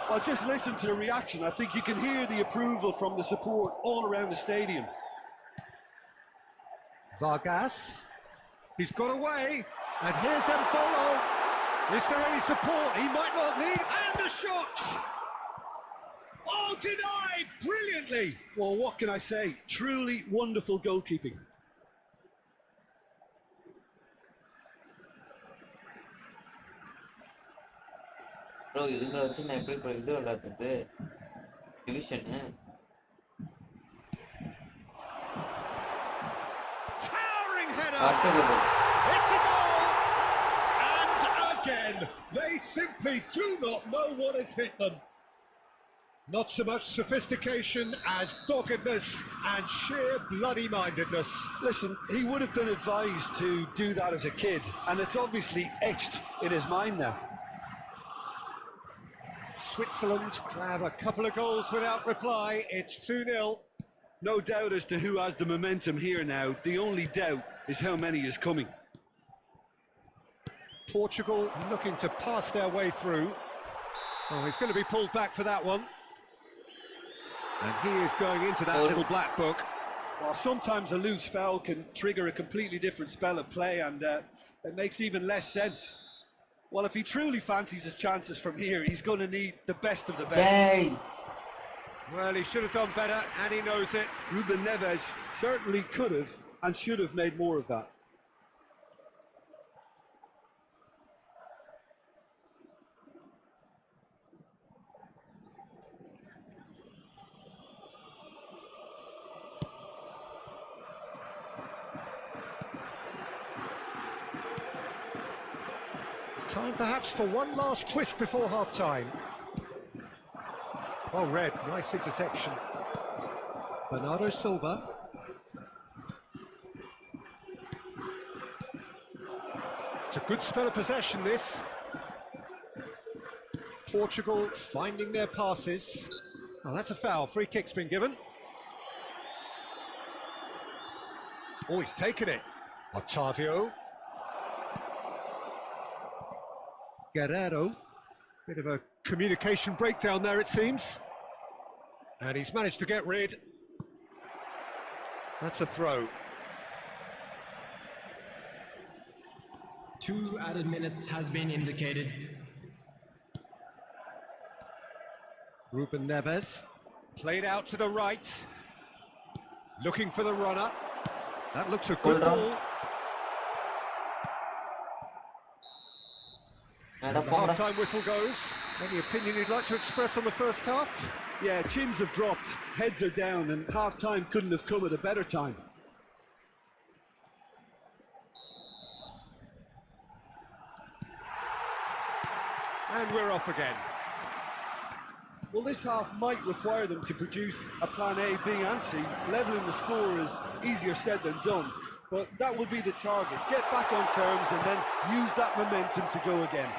Well, just listen to the reaction. I think you can hear the approval from the support all around the stadium. Vargas, he's got away, and here's Mbolo. Is there any support? He might not need, and the shot! Oh, denied brilliantly! Well, what can I say? Truly wonderful goalkeeping. Bro இதுங்களை வச்சு நான் எப்படி bro இது விளையாடுறது division Towering header! காட்டுகிறது It's a goal! And again, they simply do not know what has hit them. Not so much sophistication as doggedness and sheer bloody-mindedness. Listen, he would have been advised to do that as a kid, and it's obviously etched in his mind now. Switzerland grab a couple of goals without reply. It's 2-0. No doubt as to who has the momentum here now. The only doubt is how many is coming. Portugal looking to pass their way through. Oh, he's going to be pulled back for that one. And he is going into that little black book. Well, sometimes a loose foul can trigger a completely different spell of play, and it makes even less sense. Well, if he truly fancies his chances from here, he's going to need the best of the best. Yay! Well, he should have done better, and he knows it. Ruben Neves certainly could have and should have made more of that. Time perhaps for one last twist before half-time. Oh, Red, nice interception. Bernardo Silva. It's a good spell of possession, this. Portugal finding their passes. Oh, that's a foul. Free kick's been given. Oh, he's taken it. Octavio. Guerrero, bit of a communication breakdown there, it seems. And he's managed to get rid. That's a throw. 2 added minutes has been indicated. Ruben Neves, played out to the right. Looking for the runner. That looks a good ball. And the half-time whistle goes. Any opinion you'd like to express on the first half? Yeah, chins have dropped, heads are down, and half-time couldn't have come at a better time. And we're off again. Well, this half might require them to produce a plan A, B and C. Levelling the score is easier said than done, but that will be the target. Get back on terms and then use that momentum to go again.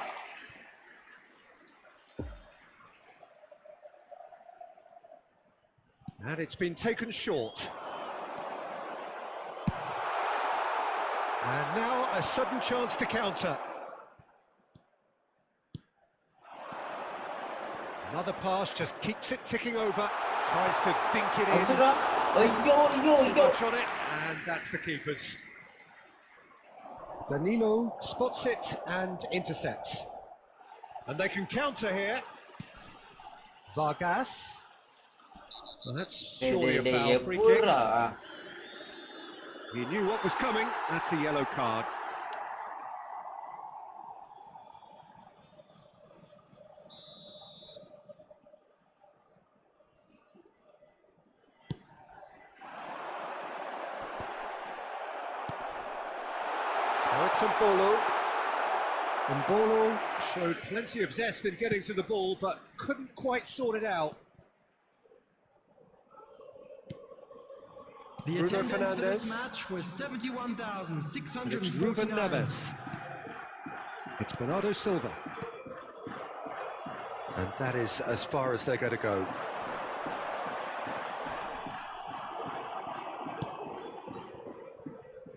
And it's been taken short. And now a sudden chance to counter. Another pass, just keeps it ticking over. Tries to dink it in. Too much on it, and that's the keeper's. Danilo spots it and intercepts. And they can counter here. Vargas. Well, that's surely a foul. Free kick. He knew what was coming. That's a yellow card. Now it's Mbolo. Mbolo showed plenty of zest in getting to the ball, but couldn't quite sort it out. The Bruno attendance for Fernandes. this match was 71,649. It's Ruben Neves. It's Bernardo Silva. And that is as far as they're going to go.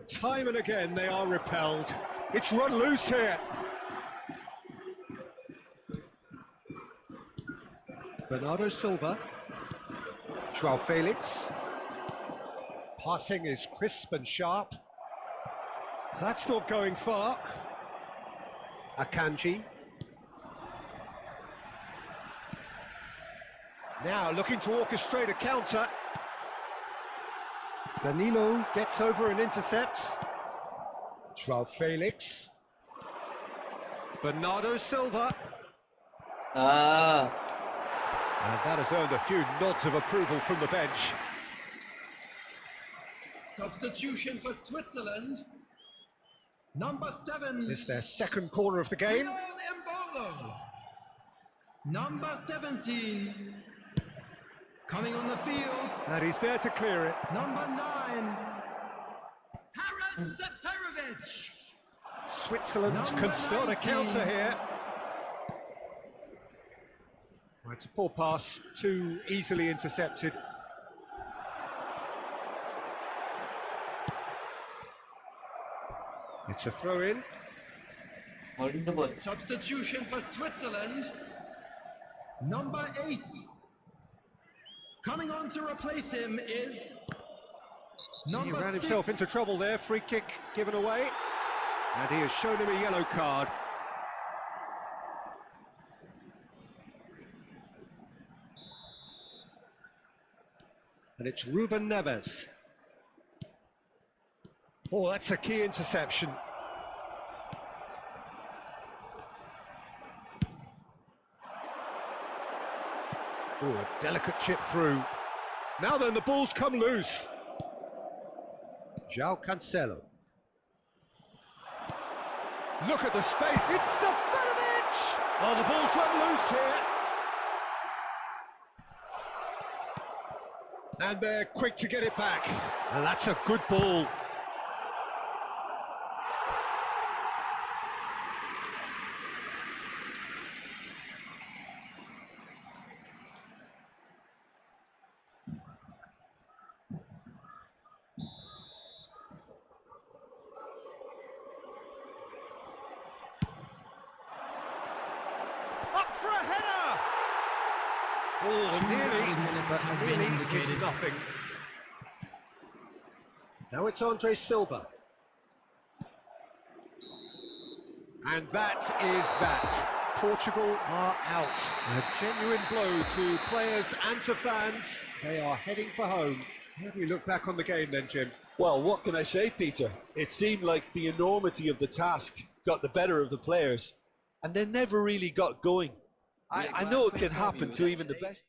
Time and again they are repelled. It's run loose here. Bernardo Silva. Joao Felix. Passing is crisp and sharp. That's not going far. Akanji. Now looking to orchestrate a counter. Danilo gets over and intercepts. Joao Felix. Bernardo Silva. Ah, And that has earned a few nods of approval from the bench. Substitution for Switzerland. Number 7. It's their second corner of the game. Real Embolo. Number 17. Coming on the field. And he's there to clear it. Number 9. Harat Seferovic. Switzerland Number can start a 19. counter here. Well, it's a poor pass, too easily intercepted. It's a throw-in. holding the ball. Substitution for Switzerland. Number 8. Coming on to replace him is He number ran 6. himself into trouble there. Free kick given away. And he has shown him a yellow card. And it's Ruben Neves. Oh, that's a key interception. Oh, a delicate chip through. Now then, the ball's come loose. João Cancelo. Look at the space. It's Seferovic! Oh, the ball's run loose here. And they're quick to get it back. And that's a good ball. Up for a header! Oh, nearly, but really is nothing. Now it's Andre Silva. And that is that. Portugal are out. A genuine blow to players and to fans. They are heading for home. How do you look back on the game then, Jim? Well, what can I say, Peter? It seemed like the enormity of the task got the better of the players, and they never really got going. I know it can happen to even the best.